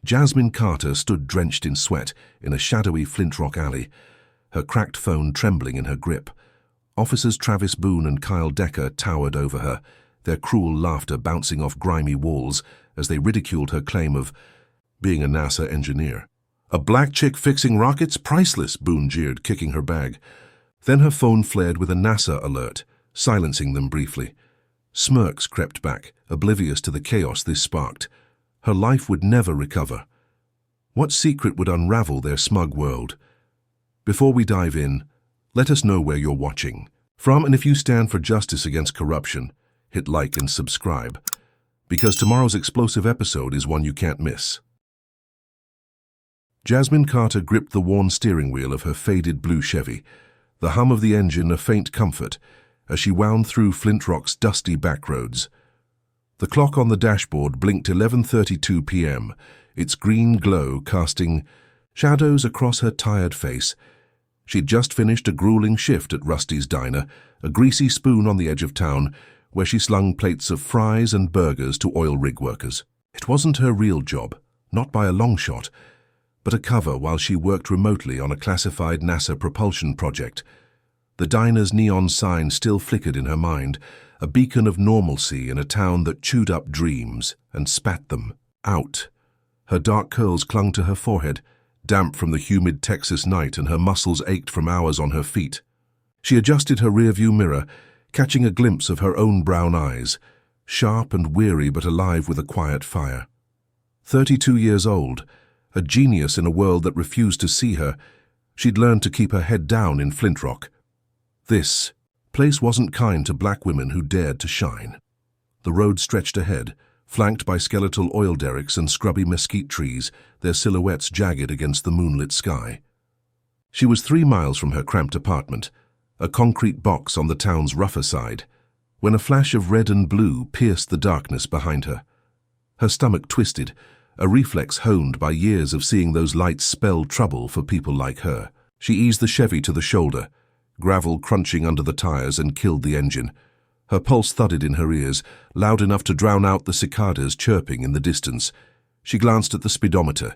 Jasmine Carter stood drenched in sweat in a shadowy Flint Rock alley, her cracked phone trembling in her grip. Officers Travis Boone and Kyle Decker towered over her, their cruel laughter bouncing off grimy walls as they ridiculed her claim of being a NASA engineer. "A black chick fixing rockets? Priceless," Boone jeered, kicking her bag. Then her phone flared with a NASA alert, silencing them briefly. Smirks crept back, oblivious to the chaos this sparked. Her life would never recover. What secret would unravel their smug world? Before we dive in, let us know where you're watching from, and if you stand for justice against corruption, hit like and subscribe, because tomorrow's explosive episode is one you can't miss. Jasmine Carter gripped the worn steering wheel of her faded blue Chevy, the hum of the engine a faint comfort as she wound through Flint Rock's dusty backroads. The clock on the dashboard blinked 11:32 p.m., its green glow casting shadows across her tired face. She'd just finished a grueling shift at Rusty's Diner, a greasy spoon on the edge of town, where she slung plates of fries and burgers to oil rig workers. It wasn't her real job, not by a long shot, but a cover while she worked remotely on a classified NASA propulsion project. The diner's neon sign still flickered in her mind, a beacon of normalcy in a town that chewed up dreams and spat them out. Her dark curls clung to her forehead, damp from the humid Texas night, and her muscles ached from hours on her feet. She adjusted her rearview mirror, catching a glimpse of her own brown eyes, sharp and weary but alive with a quiet fire. 32 years old, a genius in a world that refused to see her, she'd learned to keep her head down in Flint Rock. This place wasn't kind to black women who dared to shine. The road stretched ahead, flanked by skeletal oil derricks and scrubby mesquite trees, their silhouettes jagged against the moonlit sky. She was 3 miles from her cramped apartment, a concrete box on the town's rougher side, when a flash of red and blue pierced the darkness behind her. Her stomach twisted, a reflex honed by years of seeing those lights spell trouble for people like her. She eased the Chevy to the shoulder, gravel crunching under the tires, and killed the engine. Her pulse thudded in her ears, loud enough to drown out the cicadas chirping in the distance. She glanced at the speedometer.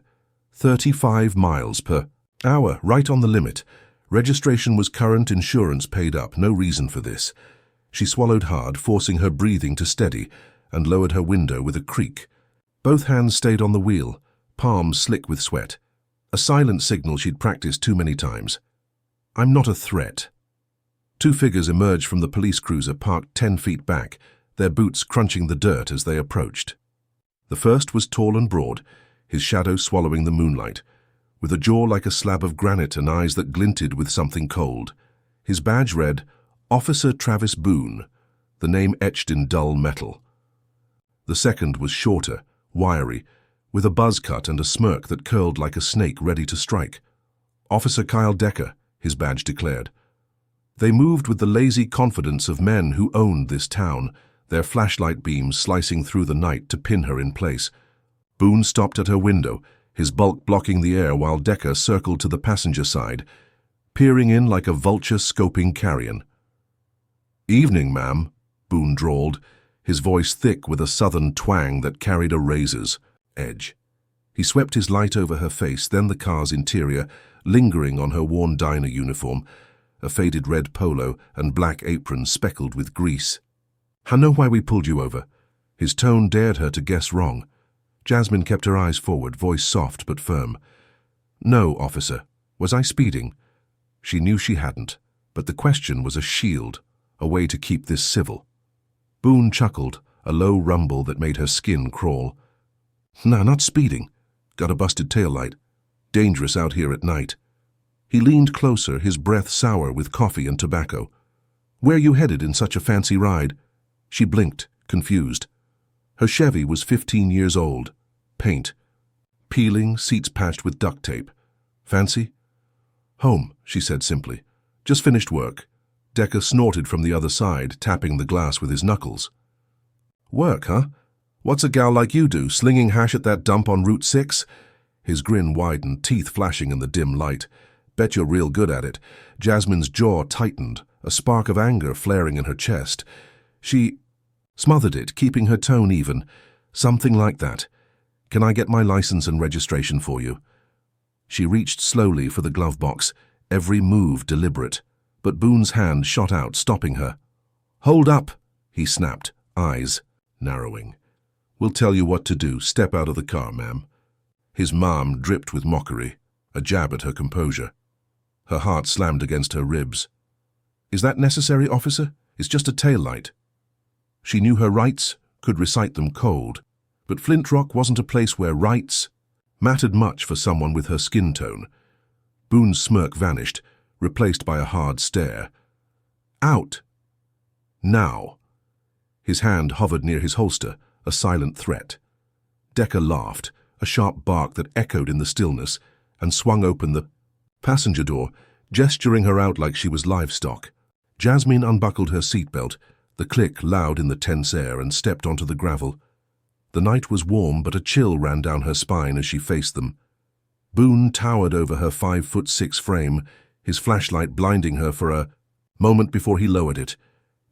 35 miles per hour, right on the limit. Registration was current, insurance paid up, no reason for this. She swallowed hard, forcing her breathing to steady, and lowered her window with a creak. Both hands stayed on the wheel, palms slick with sweat. A silent signal she'd practiced too many times. "I'm not a threat." 2 figures emerged from the police cruiser parked 10 feet back, their boots crunching the dirt as they approached. The first was tall and broad, his shadow swallowing the moonlight, with a jaw like a slab of granite and eyes that glinted with something cold. His badge read, Officer Travis Boone, the name etched in dull metal. The second was shorter, wiry, with a buzz cut and a smirk that curled like a snake ready to strike. Officer Kyle Decker, his badge declared. They moved with the lazy confidence of men who owned this town, their flashlight beams slicing through the night to pin her in place. Boone stopped at her window, his bulk blocking the air while Decker circled to the passenger side, peering in like a vulture scoping carrion. "Evening, ma'am," Boone drawled, his voice thick with a southern twang that carried a razor's edge. He swept his light over her face, then the car's interior, lingering on her worn diner uniform, a faded red polo and black apron speckled with grease. "I know why we pulled you over." His tone dared her to guess wrong. Jasmine kept her eyes forward, voice soft but firm. "No, officer. Was I speeding?" She knew she hadn't, but the question was a shield, a way to keep this civil. Boone chuckled, a low rumble that made her skin crawl. "Nah, not speeding. Got a busted taillight. Dangerous out here at night." He leaned closer, his breath sour with coffee and tobacco. "Where you headed in such a fancy ride?" She blinked, confused. Her Chevy was 15 years old. Paint. Peeling, seats patched with duct tape. "Fancy?" "Home," she said simply. "Just finished work." Decker snorted from the other side, tapping the glass with his knuckles. "Work, huh? What's a gal like you do, slinging hash at that dump on Route 6? His grin widened, teeth flashing in the dim light. "Bet you're real good at it." Jasmine's jaw tightened, a spark of anger flaring in her chest. She smothered it, keeping her tone even. "Something like that. Can I get my license and registration for you? She reached slowly for the glove box, every move deliberate, but Boone's hand shot out, stopping her. "Hold up," he snapped, eyes narrowing. "We'll tell you what to do. Step out of the car, ma'am." His mom dripped with mockery, a jab at her composure. Her heart slammed against her ribs. "Is that necessary, officer? It's just a taillight." She knew her rights, could recite them cold, but Flint Rock wasn't a place where rights mattered much for someone with her skin tone. Boone's smirk vanished, replaced by a hard stare. "Out. Now." His hand hovered near his holster, a silent threat. Decker laughed, a sharp bark that echoed in the stillness, and swung open the passenger door, gesturing her out like she was livestock. Jasmine unbuckled her seatbelt, the click loud in the tense air, and stepped onto the gravel. The night was warm, but a chill ran down her spine as she faced them. Boone towered over her 5'6" frame, his flashlight blinding her for a moment before he lowered it.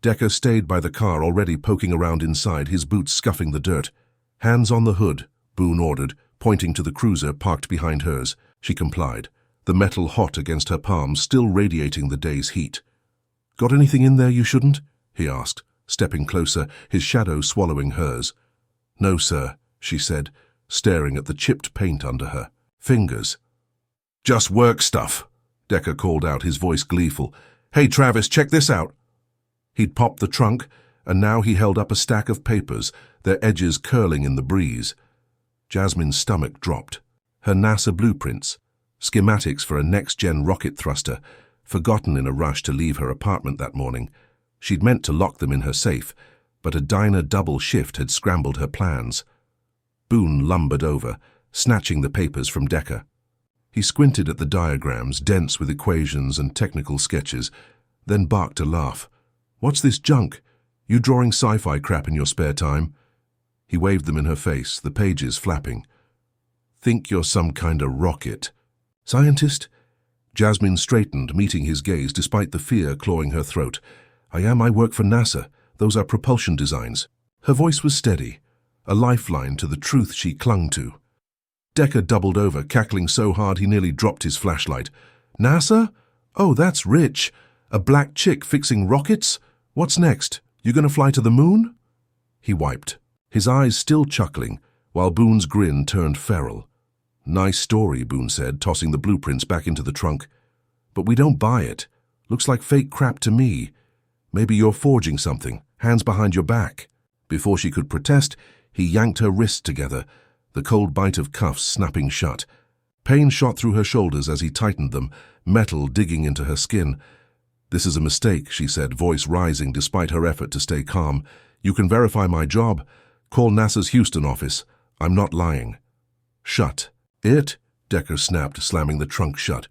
Decker stayed by the car, already poking around inside, his boots scuffing the dirt. "Hands on the hood," Boone ordered, pointing to the cruiser parked behind hers. She complied, the metal hot against her palms, still radiating the day's heat. "Got anything in there you shouldn't?" he asked, stepping closer, his shadow swallowing hers. "No, sir," she said, staring at the chipped paint under her fingers. "Just work stuff," Decker called out, his voice gleeful. "Hey, Travis, check this out." He'd popped the trunk, and now he held up a stack of papers, their edges curling in the breeze. Jasmine's stomach dropped. Her NASA blueprints, schematics for a next-gen rocket thruster, forgotten in a rush to leave her apartment that morning. She'd meant to lock them in her safe, but a diner double shift had scrambled her plans. Boone lumbered over, snatching the papers from Decker. He squinted at the diagrams, dense with equations and technical sketches, then barked a laugh. "What's this junk? You drawing sci-fi crap in your spare time?" He waved them in her face, the pages flapping. "Think you're some kind of rocket scientist?" Jasmine straightened, meeting his gaze despite the fear clawing her throat. I work for NASA. Those are propulsion designs." Her voice was steady, a lifeline to the truth she clung to. Decker doubled over, cackling so hard he nearly dropped his flashlight. "NASA? Oh, that's rich. A black chick fixing rockets? What's next? You gonna fly to the moon?" He wiped, his eyes still chuckling, while Boone's grin turned feral. "Nice story," Boone said, tossing the blueprints back into the trunk. "But we don't buy it. Looks like fake crap to me. Maybe you're forging something, hands behind your back." Before she could protest, he yanked her wrists together, the cold bite of cuffs snapping shut. Pain shot through her shoulders as he tightened them, metal digging into her skin. "This is a mistake," she said, voice rising despite her effort to stay calm. "You can verify my job. Call NASA's Houston office. I'm not lying." "Shut it," Decker snapped, slamming the trunk shut.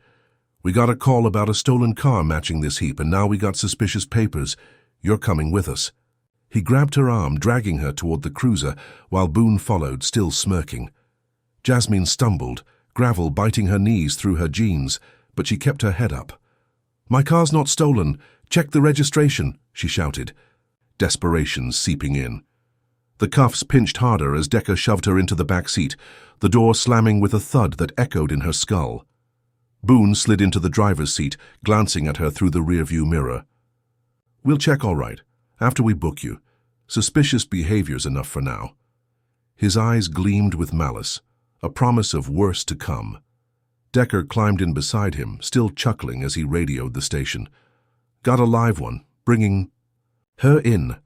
"We got a call about a stolen car matching this heap, and now we got suspicious papers. You're coming with us." He grabbed her arm, dragging her toward the cruiser, while Boone followed, still smirking. Jasmine stumbled, gravel biting her knees through her jeans, but she kept her head up. "My car's not stolen. Check the registration," she shouted, desperation seeping in. The cuffs pinched harder as Decker shoved her into the back seat, the door slamming with a thud that echoed in her skull. Boone slid into the driver's seat, glancing at her through the rearview mirror. "We'll check all right, after we book you. Suspicious behavior's enough for now." His eyes gleamed with malice, a promise of worse to come. Decker climbed in beside him, still chuckling as he radioed the station. "Got a live one, bringing her in."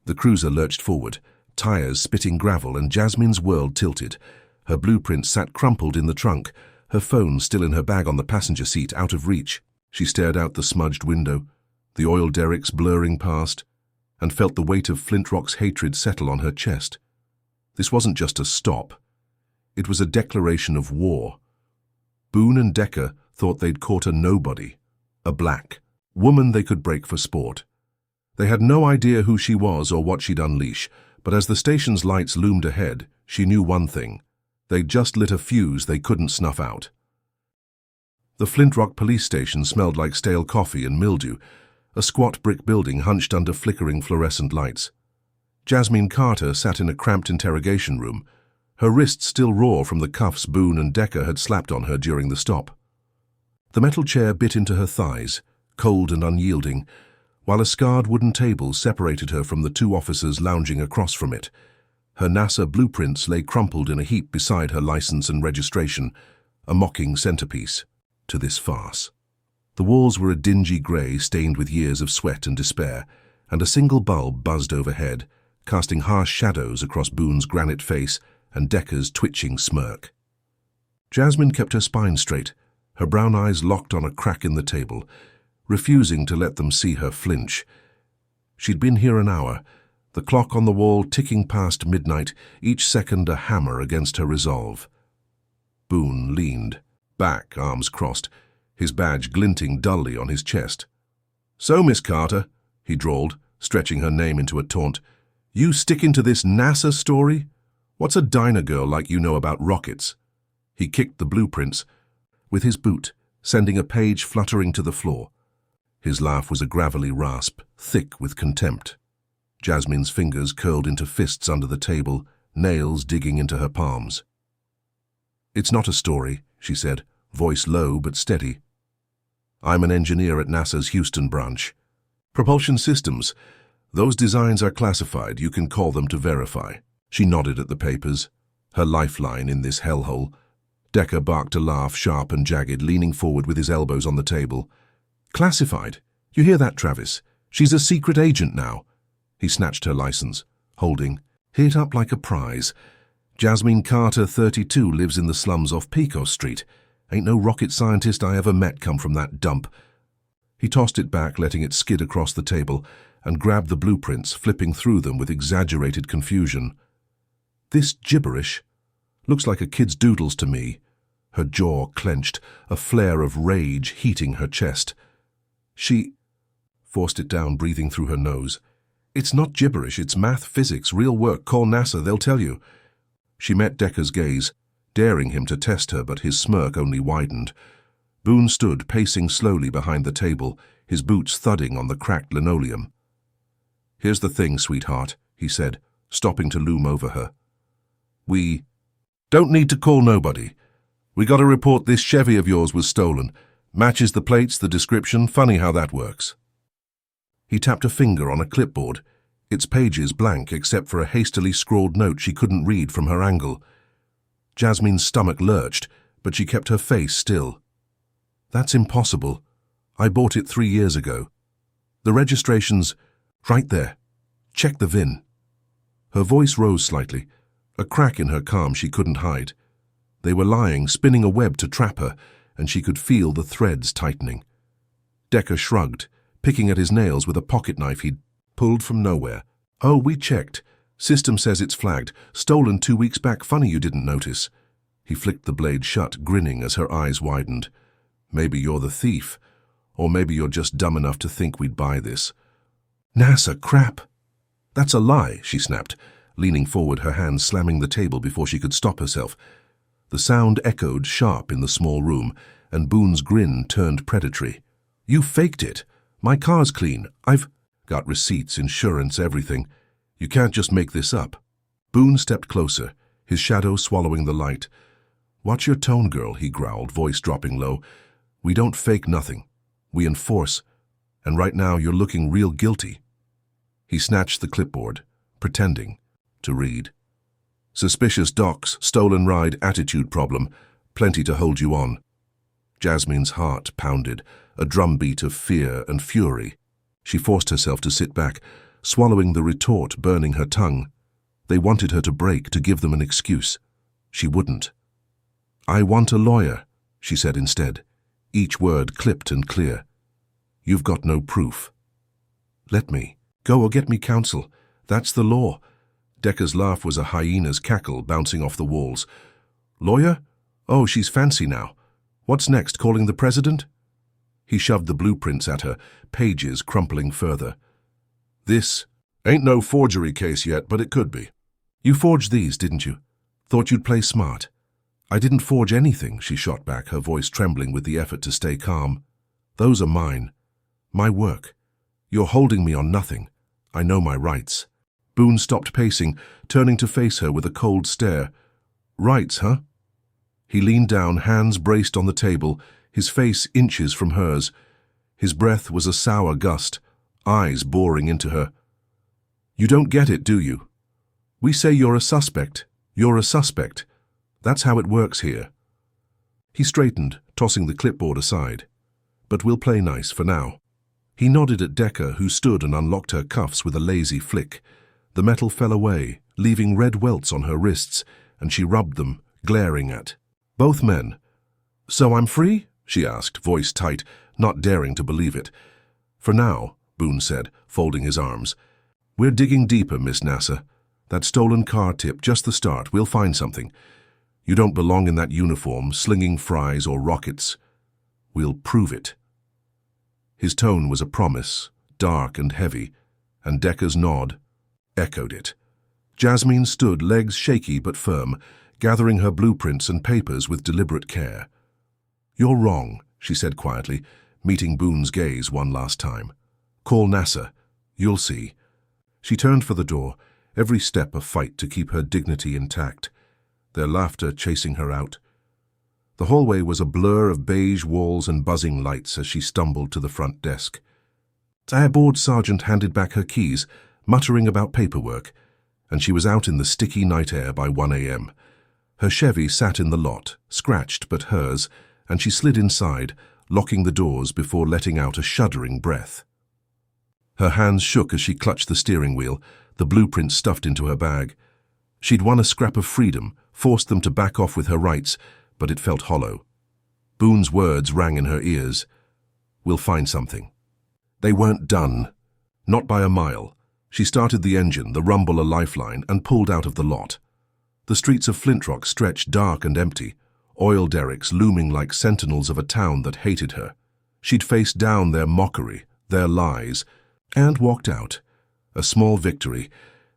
The cruiser lurched forward, tires spitting gravel, and Jasmine's world tilted. Her blueprint sat crumpled in the trunk, her phone still in her bag on the passenger seat, out of reach. She stared out the smudged window, the oil derricks blurring past, and felt the weight of Flint Rock's hatred settle on her chest. This wasn't just a stop. It was a declaration of war. Boone and Decker thought they'd caught a nobody, a black woman they could break for sport. They had no idea who she was or what she'd unleash, but as the station's lights loomed ahead, she knew one thing. They'd just lit a fuse they couldn't snuff out. The Flint Rock police station smelled like stale coffee and mildew, a squat brick building hunched under flickering fluorescent lights. Jasmine Carter sat in a cramped interrogation room, her wrists still raw from the cuffs Boone and Decker had slapped on her during the stop. The metal chair bit into her thighs, cold and unyielding, while a scarred wooden table separated her from the two officers lounging across from it. Her NASA blueprints lay crumpled in a heap beside her license and registration, a mocking centerpiece to this farce. The walls were a dingy grey stained with years of sweat and despair, and a single bulb buzzed overhead, casting harsh shadows across Boone's granite face and Decker's twitching smirk. Jasmine kept her spine straight, her brown eyes locked on a crack in the table, refusing to let them see her flinch. She'd been here an hour, the clock on the wall ticking past midnight, each second a hammer against her resolve. Boone leaned, back, arms crossed, his badge glinting dully on his chest. "So, Miss Carter," he drawled, stretching her name into a taunt, "you sticking to this NASA story? What's a diner girl like you know about rockets?" He kicked the blueprints with his boot, sending a page fluttering to the floor. His laugh was a gravelly rasp, thick with contempt. Jasmine's fingers curled into fists under the table, nails digging into her palms. "It's not a story," she said, voice low but steady. "I'm an engineer at NASA's Houston branch. Propulsion systems. Those designs are classified. You can call them to verify." She nodded at the papers, her lifeline in this hellhole. Decker barked a laugh, sharp and jagged, leaning forward with his elbows on the table. "Classified? You hear that, Travis? She's a secret agent now." He snatched her license, holding, hit up like a prize. "Jasmine Carter, 32, lives in the slums off Pico Street. Ain't no rocket scientist I ever met come from that dump." He tossed it back, letting it skid across the table, and grabbed the blueprints, flipping through them with exaggerated confusion. "This gibberish looks like a kid's doodles to me." Her jaw clenched, a flare of rage heating her chest. She forced it down, breathing through her nose. "It's not gibberish, it's math, physics, real work. Call NASA, they'll tell you." She met Decker's gaze, daring him to test her, but his smirk only widened. Boone stood, pacing slowly behind the table, his boots thudding on the cracked linoleum. "Here's the thing, sweetheart," he said, stopping to loom over her. "We don't need to call nobody. We got a report this Chevy of yours was stolen. Matches the plates, the description. Funny how that works." He tapped a finger on a clipboard, its pages blank except for a hastily scrawled note she couldn't read from her angle. Jasmine's stomach lurched, but she kept her face still. "That's impossible. I bought it 3 years ago. The registration's right there. Check the VIN." Her voice rose slightly, a crack in her calm she couldn't hide. They were lying, spinning a web to trap her, and she could feel the threads tightening. Decker shrugged, picking at his nails with a pocket knife he'd pulled from nowhere. "Oh, we checked. System says it's flagged. Stolen 2 weeks back. Funny you didn't notice." He flicked the blade shut, grinning as her eyes widened. "Maybe you're the thief. Or maybe you're just dumb enough to think we'd buy this." "NASA crap!" "That's a lie," she snapped, leaning forward, her hands slamming the table before she could stop herself. The sound echoed sharp in the small room, and Boone's grin turned predatory. "You faked it. My car's clean. I've got receipts, insurance, everything. You can't just make this up." Boone stepped closer, his shadow swallowing the light. "Watch your tone, girl," he growled, voice dropping low. "We don't fake nothing. We enforce. And right now you're looking real guilty." He snatched the clipboard, pretending to read. "Suspicious docs, stolen ride, attitude problem. Plenty to hold you on." Jasmine's heart pounded, a drumbeat of fear and fury. She forced herself to sit back, swallowing the retort burning her tongue. They wanted her to break, to give them an excuse. She wouldn't. "I want a lawyer," she said instead, each word clipped and clear. "You've got no proof." "Let me. Go or get me counsel. That's the law." Decker's laugh was a hyena's cackle bouncing off the walls. "Lawyer? Oh, she's fancy now. What's next, calling the president?" He shoved the blueprints at her, pages crumpling further. "This ain't no forgery case yet, but it could be." "You forged these, didn't you? Thought you'd play smart." "I didn't forge anything," she shot back, her voice trembling with the effort to stay calm. "Those are mine. My work. You're holding me on nothing. I know my rights." Boone stopped pacing, turning to face her with a cold stare. Rights, huh? He leaned down, hands braced on the table, his face inches from hers. His breath was a sour gust, eyes boring into her. You don't get it, do you? We say you're a suspect. You're a suspect. That's how it works here. He straightened, tossing the clipboard aside. But we'll play nice for now. He nodded at Decker, who stood and unlocked her cuffs with a lazy flick. The metal fell away, leaving red welts on her wrists, and she rubbed them, glaring at both men. So I'm free? She asked, voice tight, not daring to believe it. For now, Boone said, folding his arms. We're digging deeper, Miss Nasser. That stolen car tip, just the start. We'll find something. You don't belong in that uniform, slinging fries or rockets. We'll prove it. His tone was a promise, dark and heavy, and Decker's nod echoed it. Jasmine stood, legs shaky but firm, gathering her blueprints and papers with deliberate care. You're wrong, she said quietly, meeting Boone's gaze one last time. Call Nasser. You'll see. She turned for the door, every step a fight to keep her dignity intact, their laughter chasing her out. The hallway was a blur of beige walls and buzzing lights as she stumbled to the front desk. A board sergeant handed back her keys, muttering about paperwork, and she was out in the sticky night air by 1 a.m. Her Chevy sat in the lot, scratched but hers, and she slid inside, locking the doors before letting out a shuddering breath. Her hands shook as she clutched the steering wheel, the blueprints stuffed into her bag. She'd won a scrap of freedom, forced them to back off with her rights, but it felt hollow. Boone's words rang in her ears. We'll find something. They weren't done. Not by a mile. She started the engine, the rumble a lifeline, and pulled out of the lot. The streets of Flint Rock stretched dark and empty, oil derricks looming like sentinels of a town that hated her. She'd faced down their mockery, their lies, and walked out. A small victory,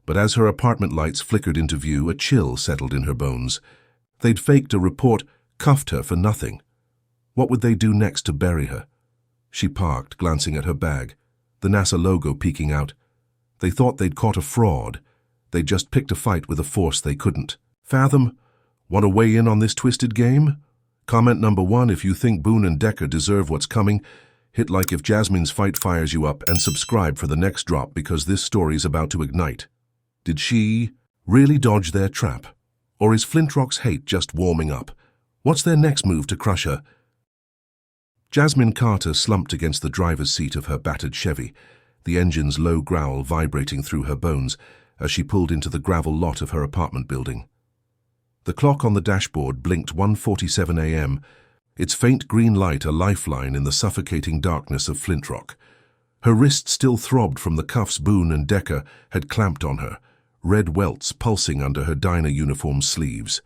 but as her apartment lights flickered into view, a chill settled in her bones. They'd faked a report, cuffed her for nothing. What would they do next to bury her? She parked, glancing at her bag, the NASA logo peeking out. They thought they'd caught a fraud. They'd just picked a fight with a force they couldn't fathom. Want to weigh in on this twisted game? Comment number 1 if you think Boone and Decker deserve what's coming. Hit like if Jasmine's fight fires you up, and subscribe for the next drop because this story's about to ignite. Did she really dodge their trap? Or is Flint Rock's hate just warming up? What's their next move to crush her? Jasmine Carter slumped against the driver's seat of her battered Chevy, the engine's low growl vibrating through her bones as she pulled into the gravel lot of her apartment building. The clock on the dashboard blinked 1:47 a.m., its faint green light a lifeline in the suffocating darkness of Flint Rock. Her wrist still throbbed from the cuffs Boone and Decker had clamped on her, red welts pulsing under her diner uniform sleeves.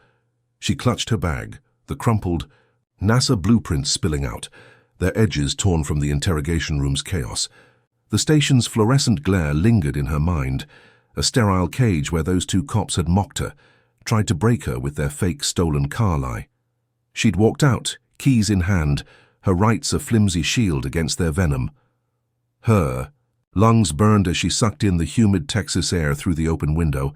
She clutched her bag, the crumpled NASA blueprints spilling out, their edges torn from the interrogation room's chaos. The station's fluorescent glare lingered in her mind, a sterile cage where those two cops had mocked her, tried to break her with their fake stolen car lie. She'd walked out, keys in hand, her rights a flimsy shield against their venom. Her lungs burned as she sucked in the humid Texas air through the open window,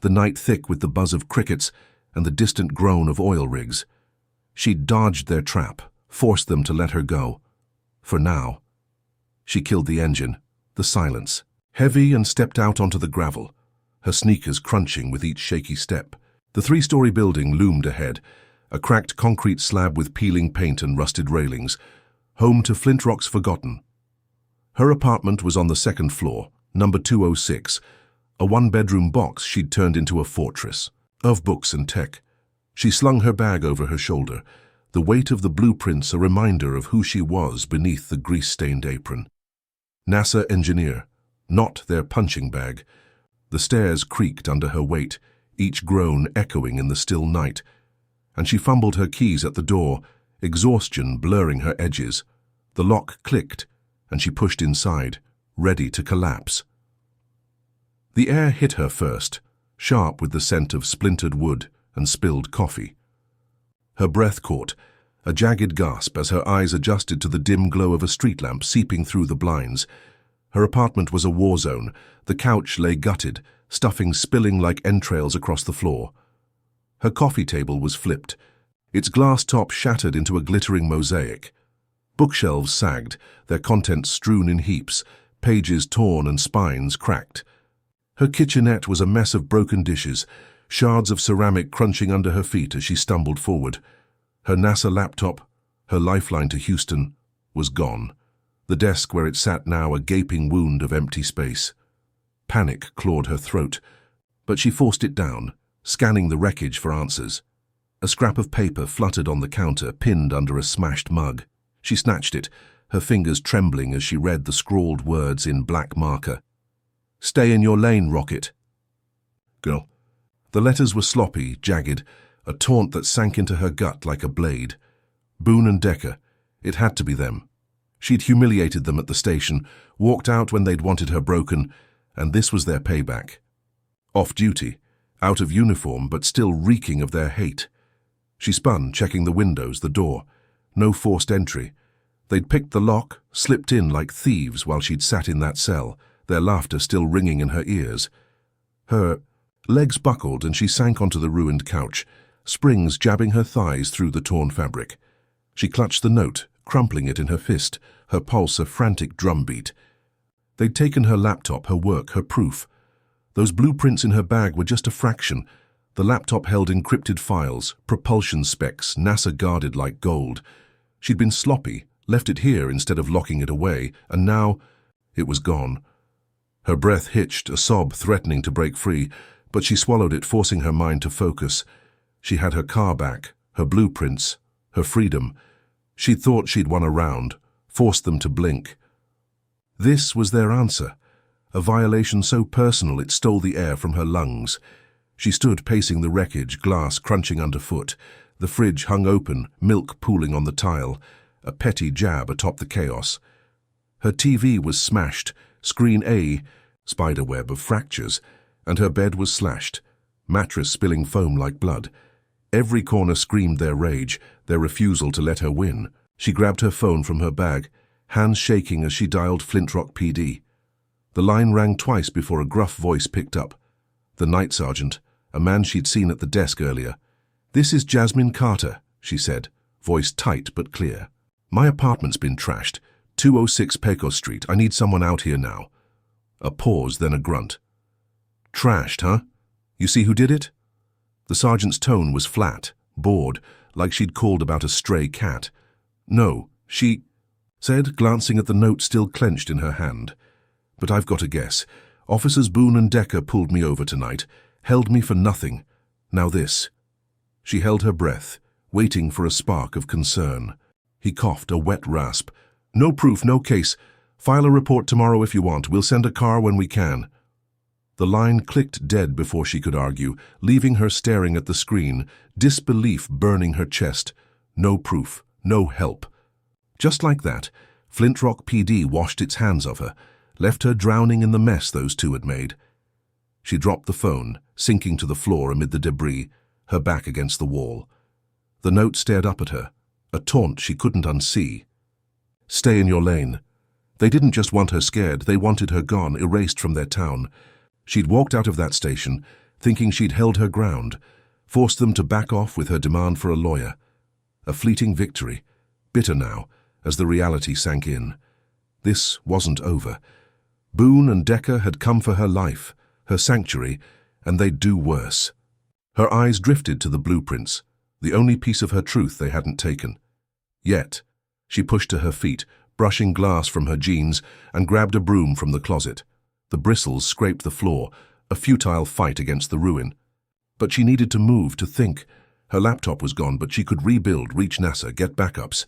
the night thick with the buzz of crickets and the distant groan of oil rigs. She'd dodged their trap, forced them to let her go. For now. She killed the engine, the silence, heavy, and stepped out onto the gravel, her sneakers crunching with each shaky step. The 3-story building loomed ahead, a cracked concrete slab with peeling paint and rusted railings, home to Flint Rock's forgotten. Her apartment was on the 2nd floor, number 206, a 1-bedroom box she'd turned into a fortress of books and tech. She slung her bag over her shoulder, the weight of the blueprints a reminder of who she was beneath the grease-stained apron. NASA engineer, not their punching bag. The stairs creaked under her weight, each groan echoing in the still night, and she fumbled her keys at the door, exhaustion blurring her edges. The lock clicked, and she pushed inside, ready to collapse. The air hit her first, sharp with the scent of splintered wood and spilled coffee. Her breath caught, a jagged gasp as her eyes adjusted to the dim glow of a street lamp seeping through the blinds. Her apartment was a war zone. The couch lay gutted, stuffing spilling like entrails across the floor. Her coffee table was flipped, its glass top shattered into a glittering mosaic. Bookshelves sagged, their contents strewn in heaps, pages torn and spines cracked. Her kitchenette was a mess of broken dishes, shards of ceramic crunching under her feet as she stumbled forward. Her NASA laptop, her lifeline to Houston, was gone. The desk where it sat now a gaping wound of empty space. Panic clawed her throat, but she forced it down, scanning the wreckage for answers. A scrap of paper fluttered on the counter, pinned under a smashed mug. She snatched it, her fingers trembling as she read the scrawled words in black marker. "Stay in your lane, Rocket." Girl. The letters were sloppy, jagged, a taunt that sank into her gut like a blade. Boone and Decker. It had to be them. She'd humiliated them at the station, walked out when they'd wanted her broken, and this was their payback. Off duty, out of uniform, but still reeking of their hate. She spun, checking the windows, the door. No forced entry. They'd picked the lock, slipped in like thieves while she'd sat in that cell, their laughter still ringing in her ears. Her legs buckled and she sank onto the ruined couch, springs jabbing her thighs through the torn fabric. She clutched the note, crumpling it in her fist, her pulse a frantic drumbeat. They'd taken her laptop, her work, her proof. Those blueprints in her bag were just a fraction. The laptop held encrypted files, propulsion specs, NASA guarded like gold. She'd been sloppy, left it here instead of locking it away, and now it was gone. Her breath hitched, a sob threatening to break free, but she swallowed it, forcing her mind to focus. She had her car back, her blueprints, her freedom. She'd thought she'd won a round, forced them to blink. This was their answer, a violation so personal it stole the air from her lungs. She stood pacing the wreckage, glass crunching underfoot. The fridge hung open, milk pooling on the tile, a petty jab atop the chaos. Her TV was smashed, screen A, spiderweb of fractures, and her bed was slashed, mattress spilling foam like blood. Every corner screamed their rage, their refusal to let her win. She grabbed her phone from her bag, hands shaking as she dialed Flint Rock PD. The line rang twice before a gruff voice picked up. The night sergeant, a man she'd seen at the desk earlier. "This is Jasmine Carter," she said, voice tight but clear. "My apartment's been trashed. 206 Pecos Street. I need someone out here now." A pause, then a grunt. "Trashed, huh? You see who did it?" The sergeant's tone was flat, bored, like she'd called about a stray cat. "No, she," said, glancing at the note still clenched in her hand. "But I've got a guess. Officers Boone and Decker pulled me over tonight, held me for nothing. Now this." She held her breath, waiting for a spark of concern. He coughed, a wet rasp. "No proof, no case. File a report tomorrow if you want. We'll send a car when we can." The line clicked dead before she could argue, leaving her staring at the screen, disbelief burning her chest. No proof, no help. Just like that, Flint Rock PD washed its hands of her, left her drowning in the mess those two had made. She dropped the phone, sinking to the floor amid the debris, her back against the wall. The note stared up at her, a taunt she couldn't unsee. "Stay in your lane." They didn't just want her scared, they wanted her gone, erased from their town. She'd walked out of that station, thinking she'd held her ground, forced them to back off with her demand for a lawyer. A fleeting victory, bitter now, as the reality sank in. This wasn't over. Boone and Decker had come for her life, her sanctuary, and they'd do worse. Her eyes drifted to the blueprints, the only piece of her truth they hadn't taken. Yet, she pushed to her feet, brushing glass from her jeans, and grabbed a broom from the closet. The bristles scraped the floor, a futile fight against the ruin. But she needed to move, to think. Her laptop was gone, but she could rebuild, reach NASA, get backups.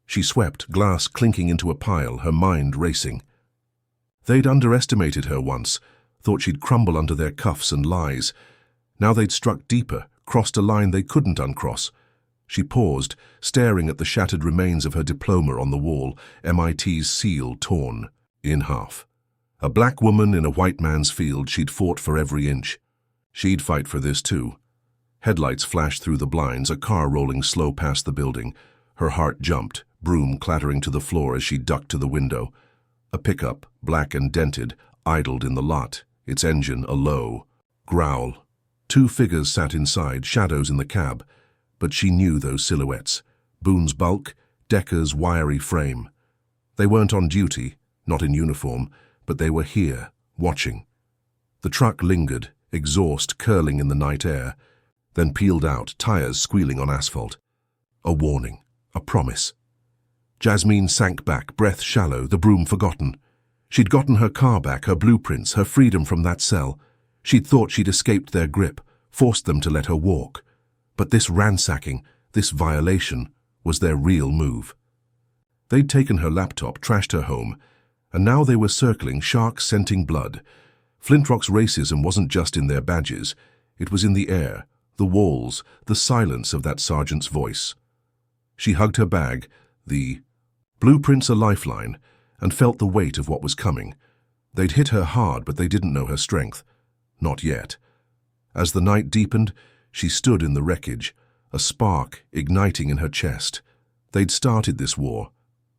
She swept, glass clinking into a pile, her mind racing. They'd underestimated her once, thought she'd crumble under their cuffs and lies. Now they'd struck deeper, crossed a line they couldn't uncross. She paused, staring at the shattered remains of her diploma on the wall, MIT's seal torn in half. A black woman in a white man's field, she'd fought for every inch. She'd fight for this too. Headlights flashed through the blinds, a car rolling slow past the building. Her heart jumped, broom clattering to the floor as she ducked to the window. A pickup, black and dented, idled in the lot, its engine a low growl. Two figures sat inside, shadows in the cab, but she knew those silhouettes. Boone's bulk, Decker's wiry frame. They weren't on duty, not in uniform, but they were here, watching. The truck lingered, exhaust curling in the night air, then peeled out, tires squealing on asphalt. A warning, a promise. Jasmine sank back, breath shallow, the broom forgotten. She'd gotten her car back, her blueprints, her freedom from that cell. She'd thought she'd escaped their grip, forced them to let her walk. But this ransacking, this violation, was their real move. They'd taken her laptop, trashed her home, and now they were circling, shark-scenting blood. Flintrock's racism wasn't just in their badges. It was in the air, the walls, the silence of that sergeant's voice. She hugged her bag, the blueprints a lifeline, and felt the weight of what was coming. They'd hit her hard, but they didn't know her strength. Not yet. As the night deepened, she stood in the wreckage, a spark igniting in her chest. They'd started this war.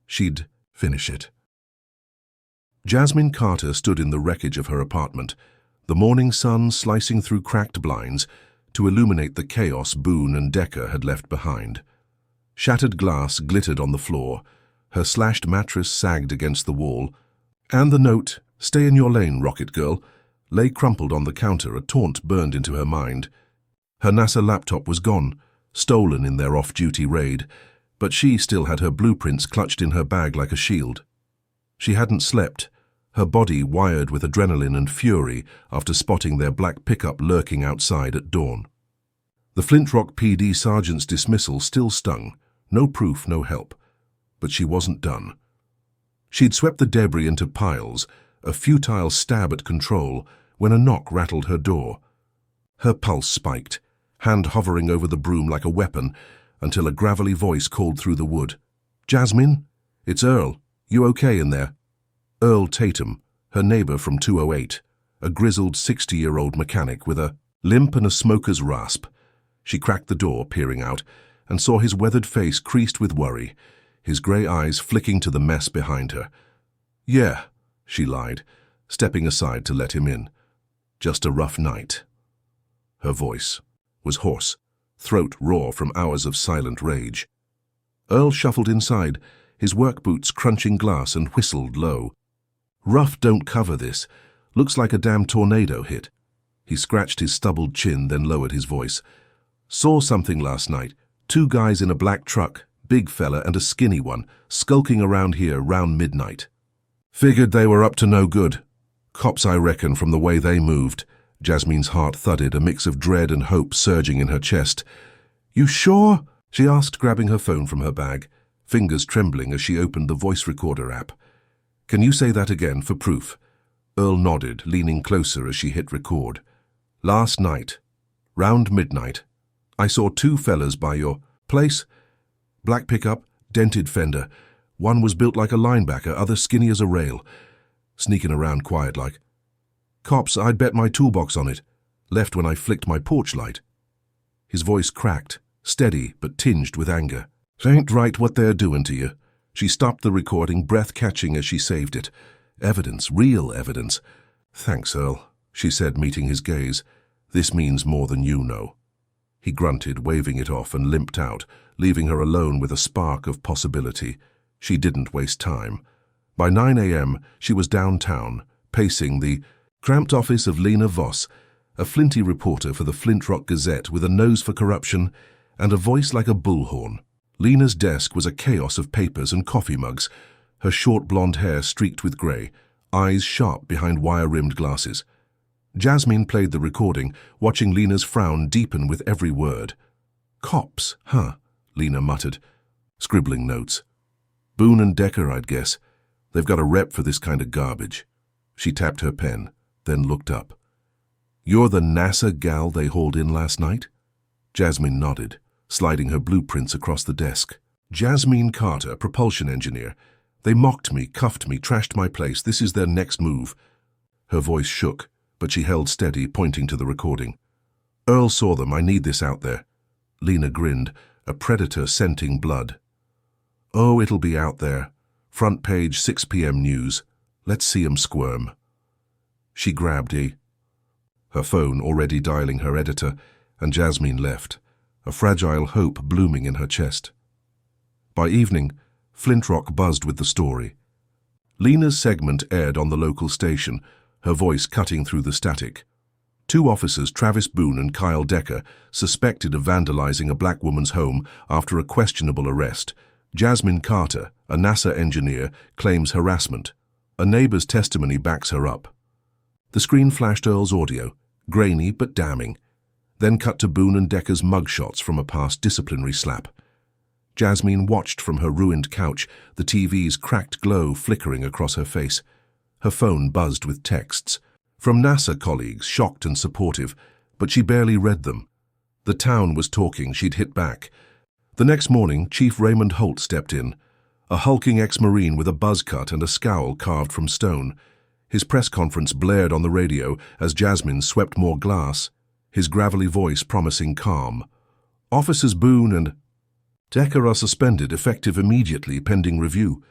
She'd finish it. Jasmine Carter stood in the wreckage of her apartment, the morning sun slicing through cracked blinds to illuminate the chaos Boone and Decker had left behind. Shattered glass glittered on the floor, her slashed mattress sagged against the wall, and the note, "Stay in your lane, Rocket Girl," lay crumpled on the counter, a taunt burned into her mind. Her NASA laptop was gone, stolen in their off-duty raid, but she still had her blueprints clutched in her bag like a shield. She hadn't slept, her body wired with adrenaline and fury after spotting their black pickup lurking outside at dawn. The Flintrock PD sergeant's dismissal still stung, no proof, no help. But she wasn't done. She'd swept the debris into piles, a futile stab at control, when a knock rattled her door. Her pulse spiked, hand hovering over the broom like a weapon, until a gravelly voice called through the wood. "Jasmine? It's Earl. You okay in there?" Earl Tatum, her neighbor from 208, a grizzled 60-year-old mechanic with a limp and a smoker's rasp. She cracked the door, peering out, and saw his weathered face creased with worry, his grey eyes flicking to the mess behind her. "Yeah," she lied, stepping aside to let him in. "Just a rough night." Her voice was hoarse, throat raw from hours of silent rage. Earl shuffled inside, his work boots crunching glass, and whistled low. "Rough don't cover this. Looks like a damn tornado hit." He scratched his stubbled chin, then lowered his voice. "Saw something last night. Two guys in a black truck, big fella and a skinny one, skulking around here round midnight. Figured they were up to no good. Cops, I reckon, from the way they moved." Jasmine's heart thudded, a mix of dread and hope surging in her chest. "You sure?" she asked, grabbing her phone from her bag, fingers trembling as she opened the voice recorder app. "Can you say that again for proof?" Earl nodded, leaning closer as she hit record. "Last night, round midnight, I saw two fellas by your place. Black pickup, dented fender. One was built like a linebacker, other skinny as a rail. Sneaking around quiet like. Cops, I'd bet my toolbox on it. Left when I flicked my porch light." His voice cracked, steady but tinged with anger. "Ain't right what they're doing to you." She stopped the recording, breath catching as she saved it. "Evidence, real evidence." "Thanks, Earl," she said, meeting his gaze. "This means more than you know." He grunted, waving it off, and limped out, leaving her alone with a spark of possibility. She didn't waste time. By 9 a.m., she was downtown, pacing the cramped office of Lena Voss, a flinty reporter for the Flintrock Gazette with a nose for corruption and a voice like a bullhorn. Lena's desk was a chaos of papers and coffee mugs, her short blonde hair streaked with grey, eyes sharp behind wire-rimmed glasses. Jasmine played the recording, watching Lena's frown deepen with every word. "Cops, huh?" Lena muttered, scribbling notes. "Boone and Decker, I'd guess. They've got a rep for this kind of garbage." She tapped her pen, then looked up. "You're the NASA gal they hauled in last night?" Jasmine nodded, sliding her blueprints across the desk. "Jasmine Carter, propulsion engineer. They mocked me, cuffed me, trashed my place. This is their next move." Her voice shook, but she held steady, pointing to the recording. "Earl saw them. I need this out there." Lena grinned, a predator scenting blood. "Oh, it'll be out there. Front page 6 p.m. news. Let's see 'em squirm." She grabbed a her phone already dialing her editor, and Jasmine left, a fragile hope blooming in her chest. By evening, Flint Rock buzzed with the story. Lena's segment aired on the local station, her voice cutting through the static. 2 officers, Travis Boone and Kyle Decker, suspected of vandalizing a black woman's home after a questionable arrest. Jasmine Carter, a NASA engineer, claims harassment. A neighbor's testimony backs her up. The screen flashed Earl's audio, grainy but damning, then cut to Boone and Decker's mugshots from a past disciplinary slap. Jasmine watched from her ruined couch, the TV's cracked glow flickering across her face. Her phone buzzed with texts from NASA colleagues, shocked and supportive, but she barely read them. The town was talking, she'd hit back. The next morning, Chief Raymond Holt stepped in, a hulking ex-Marine with a buzz cut and a scowl carved from stone. His press conference blared on the radio as Jasmine swept more glass, his gravelly voice promising calm. Officers Boone and Decker are suspended, effective immediately, pending review.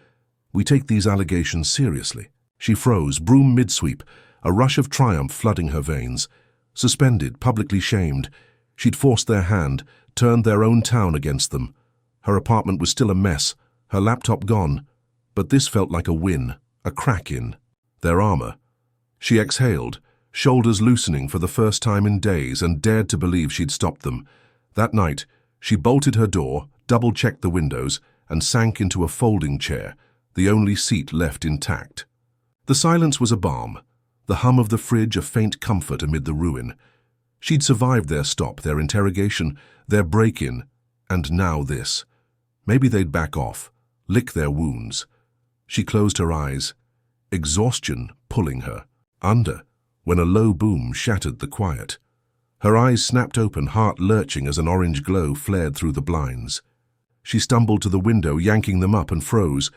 We take these allegations seriously. She froze, broom mid-sweep, a rush of triumph flooding her veins. Suspended, publicly shamed. She'd forced their hand, turned their own town against them. Her apartment was still a mess, her laptop gone, but this felt like a win, a crack in their armor. She exhaled, shoulders loosening for the first time in days, and dared to believe she'd stopped them. That night, she bolted her door, double-checked the windows, and sank into a folding chair, the only seat left intact. The silence was a balm, the hum of the fridge a faint comfort amid the ruin. She'd survived their stop, their interrogation, their break-in, and now this. Maybe they'd back off, lick their wounds. She closed her eyes, exhaustion pulling her under, when a low boom shattered the quiet. Her eyes snapped open, heart lurching as an orange glow flared through the blinds. She stumbled to the window, yanking them up, and froze.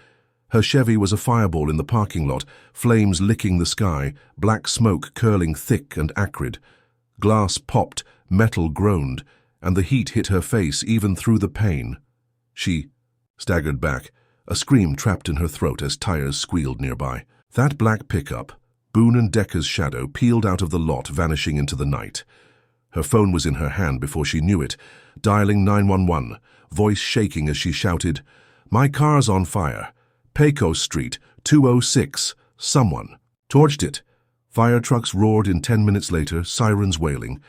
Her Chevy was a fireball in the parking lot, flames licking the sky, black smoke curling thick and acrid. Glass popped, metal groaned, and the heat hit her face even through the pain. She staggered back, a scream trapped in her throat as tires squealed nearby. That black pickup, Boone and Decker's shadow, peeled out of the lot, vanishing into the night. Her phone was in her hand before she knew it, dialing 911, voice shaking as she shouted, "My car's on fire. Pecos Street, 206. Someone." Torched it. Fire trucks roared in 10 minutes later, sirens wailing.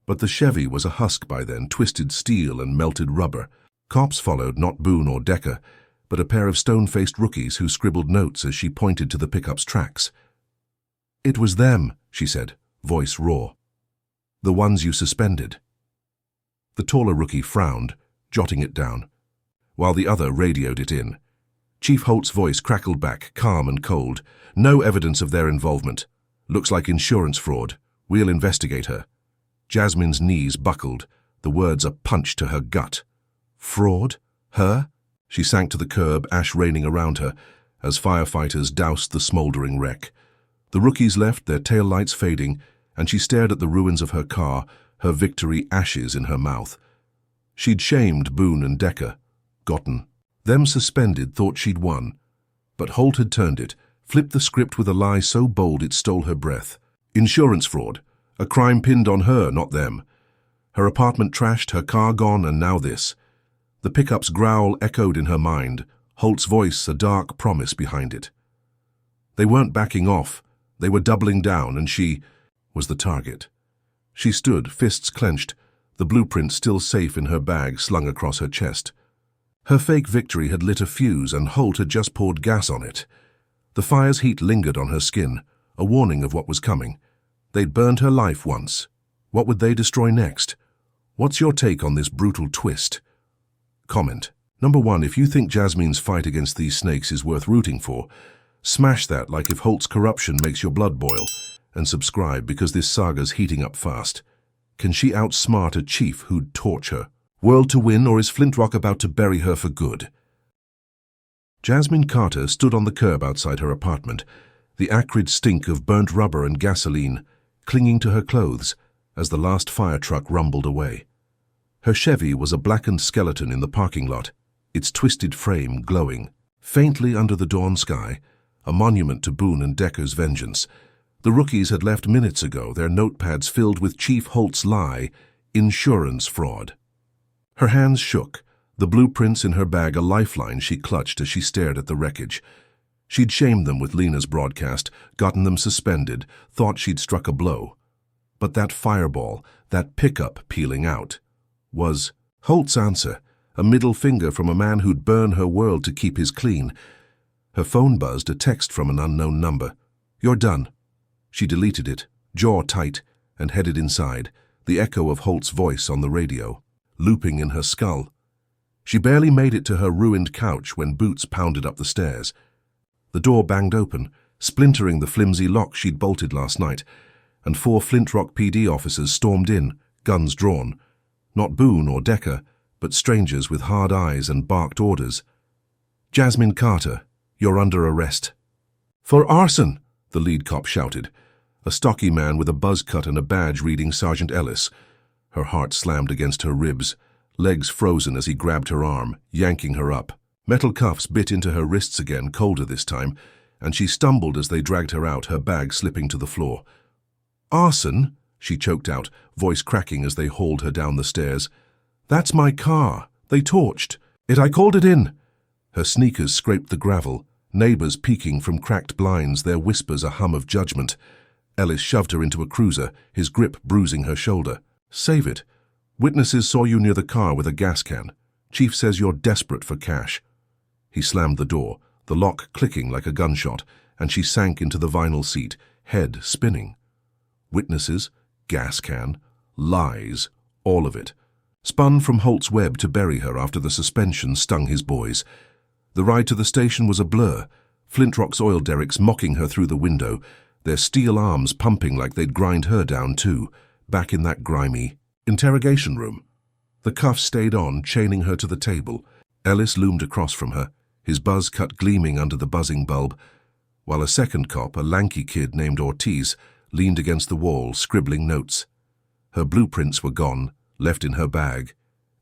But the Chevy was a husk by then, twisted steel and melted rubber. Cops followed, not Boone or Decker, but a pair of stone-faced rookies who scribbled notes as she pointed to the pickup's tracks. "It was them," she said, voice raw. "The ones you suspended." The taller rookie frowned, jotting it down, while the other radioed it in. Chief Holt's voice crackled back, calm and cold. "No evidence of their involvement. Looks like insurance fraud. We'll investigate her." Jasmine's knees buckled, the words a punch to her gut. Fraud? Her? She sank to the curb, ash raining around her, as firefighters doused the smoldering wreck. The rookies left, their taillights fading, and she stared at the ruins of her car, her victory ashes in her mouth. She'd shamed Boone and Decker, gotten. Them suspended, thought she'd won. But Holt had turned it, flipped the script with a lie so bold it stole her breath. Insurance fraud. A crime pinned on her, not them. Her apartment trashed, her car gone, and now this. The pickup's growl echoed in her mind, Holt's voice a dark promise behind it. They weren't backing off. They were doubling down, and she was the target. She stood, fists clenched, the blueprint still safe in her bag slung across her chest. Her fake victory had lit a fuse, and Holt had just poured gas on it. The fire's heat lingered on her skin, a warning of what was coming. They'd burned her life once. What would they destroy next? What's your take on this brutal twist? Comment. Number 1, if you think Jasmine's fight against these snakes is worth rooting for, smash that like if Holt's corruption makes your blood boil, and subscribe because this saga's heating up fast. Can she outsmart a chief who'd torch her? World to win, or is Flint Rock about to bury her for good? Jasmine Carter stood on the curb outside her apartment, the acrid stink of burnt rubber and gasoline clinging to her clothes as the last fire truck rumbled away. Her Chevy was a blackened skeleton in the parking lot, its twisted frame glowing. Faintly under the dawn sky, a monument to Boone and Decker's vengeance, The rookies had left minutes ago, their notepads filled with Chief Holt's lie, insurance fraud. Her hands shook, the blueprints in her bag a lifeline she clutched as she stared at the wreckage. She'd shamed them with Lena's broadcast, gotten them suspended, thought she'd struck a blow. But that fireball, that pickup peeling out, was Holt's answer, a middle finger from a man who'd burn her world to keep his clean. Her phone buzzed, a text from an unknown number. "You're done." She deleted it, jaw tight, and headed inside, the echo of Holt's voice on the radio, looping in her skull. She barely made it to her ruined couch when boots pounded up the stairs. The door banged open, splintering the flimsy lock she'd bolted last night, and 4 Flint Rock PD officers stormed in, guns drawn. Not Boone or Decker, but strangers with hard eyes and barked orders. "Jasmine Carter, you're under arrest." "For arson," the lead cop shouted, a stocky man with a buzz cut and a badge reading Sergeant Ellis. Her heart slammed against her ribs, legs frozen as he grabbed her arm, yanking her up. Metal cuffs bit into her wrists again, colder this time, and she stumbled as they dragged her out, her bag slipping to the floor. "Arson?" she choked out, voice cracking as they hauled her down the stairs. "That's my car. They torched it. I called it in." Her sneakers scraped the gravel, neighbors peeking from cracked blinds, their whispers a hum of judgment. Ellis shoved her into a cruiser, his grip bruising her shoulder. "Save it. Witnesses saw you near the car with a gas can. Chief says you're desperate for cash." He slammed the door, the lock clicking like a gunshot, and she sank into the vinyl seat, head spinning. Witnesses, gas can, lies, all of it. Spun from Holt's web to bury her after the suspension stung his boys. The ride to the station was a blur, Flint Rock's oil derricks mocking her through the window, their steel arms pumping like they'd grind her down too, back in that grimy interrogation room. The cuffs stayed on, chaining her to the table. Ellis loomed across from her, his buzz cut gleaming under the buzzing bulb, while a second cop, a lanky kid named Ortiz, leaned against the wall, scribbling notes. Her blueprints were gone, left in her bag,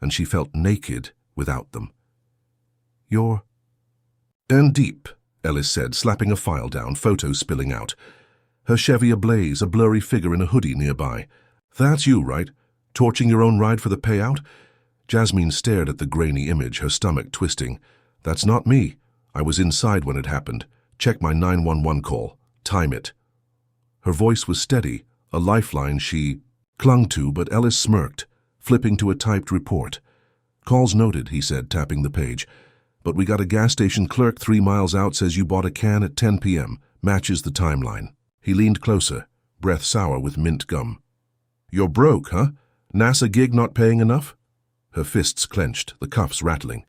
and she felt naked without them. "You're in deep," Ellis said, slapping a file down, photos spilling out. Her Chevy ablaze, a blurry figure in a hoodie nearby. "That's you, right? Torching your own ride for the payout?" Jasmine stared at the grainy image, her stomach twisting. "That's not me. I was inside when it happened. Check my 911 call. Time it." Her voice was steady, a lifeline she clung to, but Ellis smirked, flipping to a typed report. "Calls noted," he said, tapping the page. "But we got a gas station clerk 3 miles out says you bought a can at 10 p.m. Matches the timeline." He leaned closer, breath sour with mint gum. "You're broke, huh? NASA gig not paying enough?" Her fists clenched, the cuffs rattling.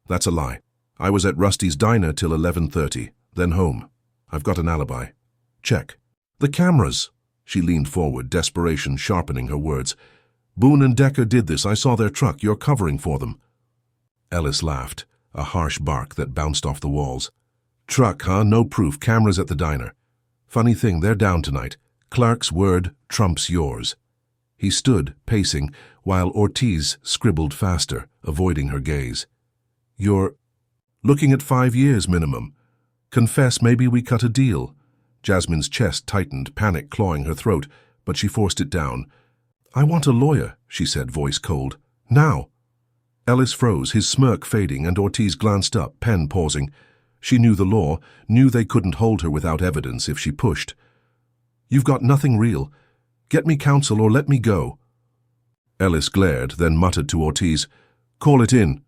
"That's a lie. I was at Rusty's diner till 11:30, then home. I've got an alibi." "Check." "The cameras." She leaned forward, desperation sharpening her words. "Boone and Decker did this. I saw their truck. You're covering for them." Ellis laughed, a harsh bark that bounced off the walls. "Truck, huh? No proof. Cameras at the diner. Funny thing, they're down tonight. Clark's word trumps yours." He stood, pacing, while Ortiz scribbled faster, avoiding her gaze. "You're looking at 5 years minimum. Confess, maybe we cut a deal." Jasmine's chest tightened, panic clawing her throat, but she forced it down. "I want a lawyer," she said, voice cold. "Now." Ellis froze, his smirk fading, and Ortiz glanced up, pen pausing. She knew the law, knew they couldn't hold her without evidence if she pushed. "You've got nothing real. Get me counsel or let me go." Ellis glared, then muttered to Ortiz, "Call it in."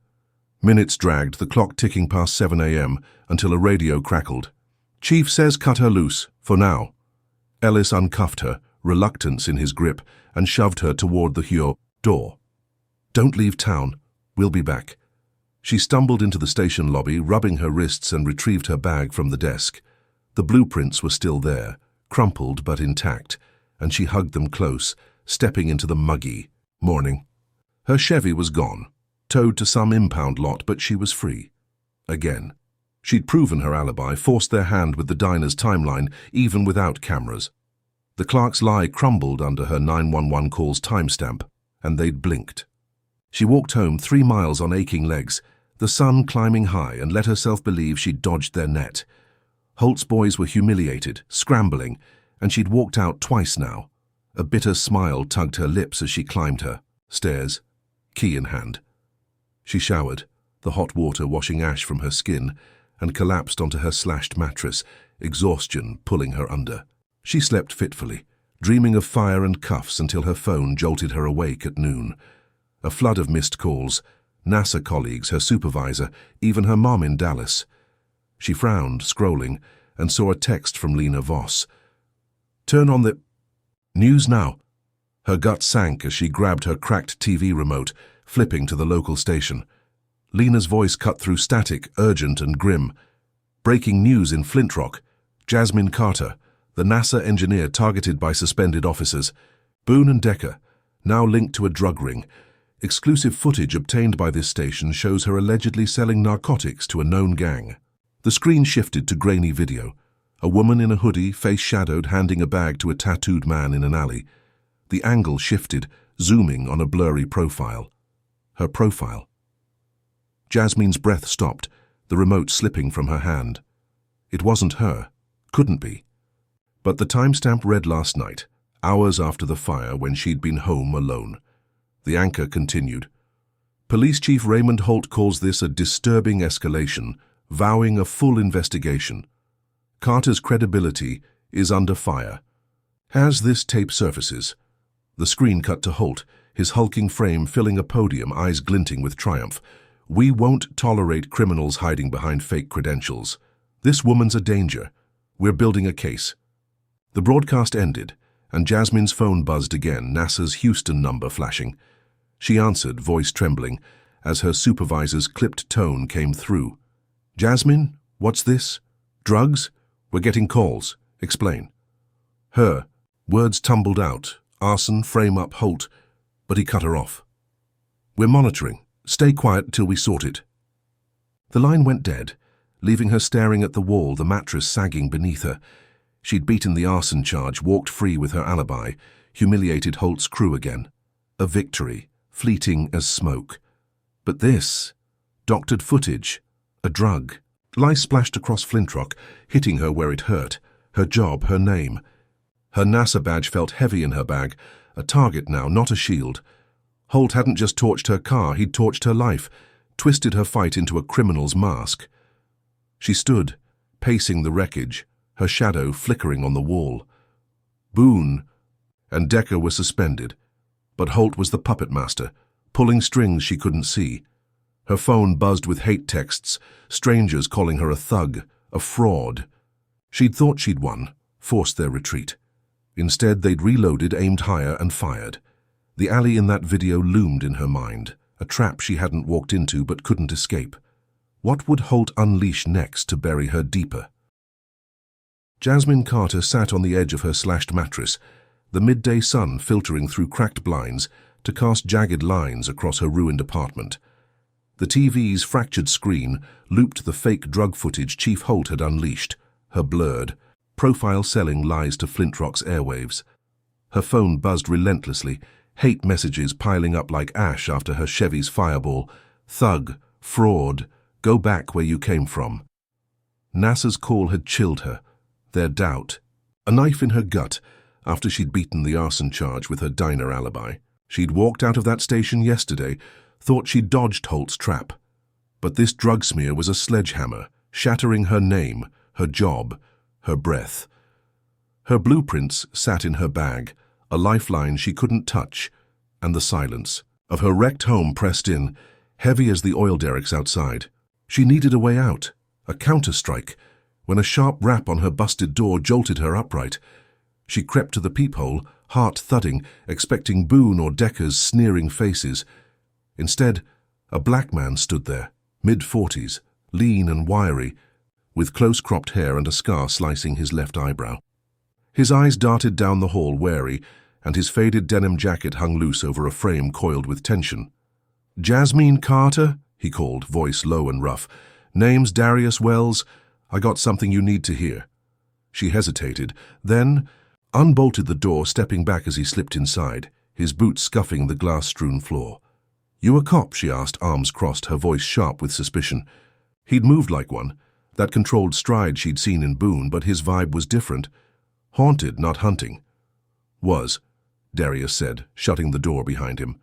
Minutes dragged, the clock ticking past 7 a.m., until a radio crackled. "Chief says cut her loose, for now." Ellis uncuffed her, reluctance in his grip, and shoved her toward the door. "Don't leave town. We'll be back." She stumbled into the station lobby, rubbing her wrists, and retrieved her bag from the desk. The blueprints were still there, crumpled but intact, and she hugged them close, stepping into the muggy morning. Her Chevy was gone, towed to some impound lot, but she was free. Again. She'd proven her alibi, forced their hand with the diner's timeline, even without cameras. The clerk's lie crumbled under her 911 call's timestamp, and they'd blinked. She walked home 3 miles on aching legs, the sun climbing high, and let herself believe she'd dodged their net. Holt's boys were humiliated, scrambling, and she'd walked out twice now. A bitter smile tugged her lips as she climbed her stairs, key in hand. She showered, the hot water washing ash from her skin, and collapsed onto her slashed mattress, exhaustion pulling her under. She slept fitfully, dreaming of fire and cuffs until her phone jolted her awake at noon. A flood of missed calls, NASA colleagues, her supervisor, even her mom in Dallas. She frowned, scrolling, and saw a text from Lena Voss. "Turn on the news now." Her gut sank as she grabbed her cracked TV remote, flipping to the local station. Lena's voice cut through static, urgent and grim. Breaking news in Flint Rock. Jasmine Carter, the NASA engineer targeted by suspended officers. Boone and Decker, now linked to a drug ring. Exclusive footage obtained by this station shows her allegedly selling narcotics to a known gang. The screen shifted to grainy video. A woman in a hoodie, face shadowed, handing a bag to a tattooed man in an alley. The angle shifted, zooming on a blurry profile. Her profile. Jasmine's breath stopped, the remote slipping from her hand. It wasn't her. Couldn't be. But the timestamp read last night, hours after the fire when she'd been home alone. The anchor continued. Police Chief Raymond Holt calls this a disturbing escalation, vowing a full investigation. Carter's credibility is under fire. As this tape surfaces, the screen cut to Holt, his hulking frame filling a podium, eyes glinting with triumph. "We won't tolerate criminals hiding behind fake credentials. This woman's a danger. We're building a case." The broadcast ended, and Jasmine's phone buzzed again, NASA's Houston number flashing. She answered, voice trembling, as her supervisor's clipped tone came through. "Jasmine, what's this? Drugs? We're getting calls. Explain." Her words tumbled out. Arson, frame up, Holt. But he cut her off. "We're monitoring. Stay quiet till we sort it." The line went dead, leaving her staring at the wall, the mattress sagging beneath her. She'd beaten the arson charge, walked free with her alibi, humiliated Holt's crew again. A victory, fleeting as smoke. But this, doctored footage, a drug. Lice splashed across Flint Rock, hitting her where it hurt. Her job, her name. Her NASA badge felt heavy in her bag, a target now, not a shield. Holt hadn't just torched her car, he'd torched her life, twisted her fight into a criminal's mask. She stood, pacing the wreckage, her shadow flickering on the wall. Boone and Decker were suspended, but Holt was the puppet master, pulling strings she couldn't see. Her phone buzzed with hate texts, strangers calling her a thug, a fraud. She'd thought she'd won, forced their retreat. Instead, they'd reloaded, aimed higher, and fired. The alley in that video loomed in her mind, a trap she hadn't walked into but couldn't escape. What would Holt unleash next to bury her deeper? Jasmine Carter sat on the edge of her slashed mattress, the midday sun filtering through cracked blinds to cast jagged lines across her ruined apartment. The TV's fractured screen looped the fake drug footage Chief Holt had unleashed, her blurred, profile-selling lies to Flint Rock's airwaves. Her phone buzzed relentlessly, hate messages piling up like ash after her Chevy's fireball. Thug, fraud, go back where you came from. NASA's call had chilled her, their doubt. A knife in her gut after she'd beaten the arson charge with her diner alibi. She'd walked out of that station yesterday, thought she'd dodged Holt's trap. But this drug smear was a sledgehammer, shattering her name, her job, her breath. Her blueprints sat in her bag, a lifeline she couldn't touch, and the silence of her wrecked home pressed in, heavy as the oil derricks outside. She needed a way out, a counter-strike, when a sharp rap on her busted door jolted her upright. She crept to the peephole, heart thudding, expecting Boone or Decker's sneering faces. Instead, a black man stood there, mid-40s, lean and wiry, with close-cropped hair and a scar slicing his left eyebrow. His eyes darted down the hall, wary, and his faded denim jacket hung loose over a frame coiled with tension. "Jasmine Carter?" he called, voice low and rough. "Name's Darius Wells. I got something you need to hear." She hesitated, then unbolted the door, stepping back as he slipped inside, his boots scuffing the glass-strewn floor. "You a cop?" she asked, arms crossed, her voice sharp with suspicion. He'd moved like one, that controlled stride she'd seen in Boone, but his vibe was different. Haunted, not hunting. Was, Darius said, shutting the door behind him.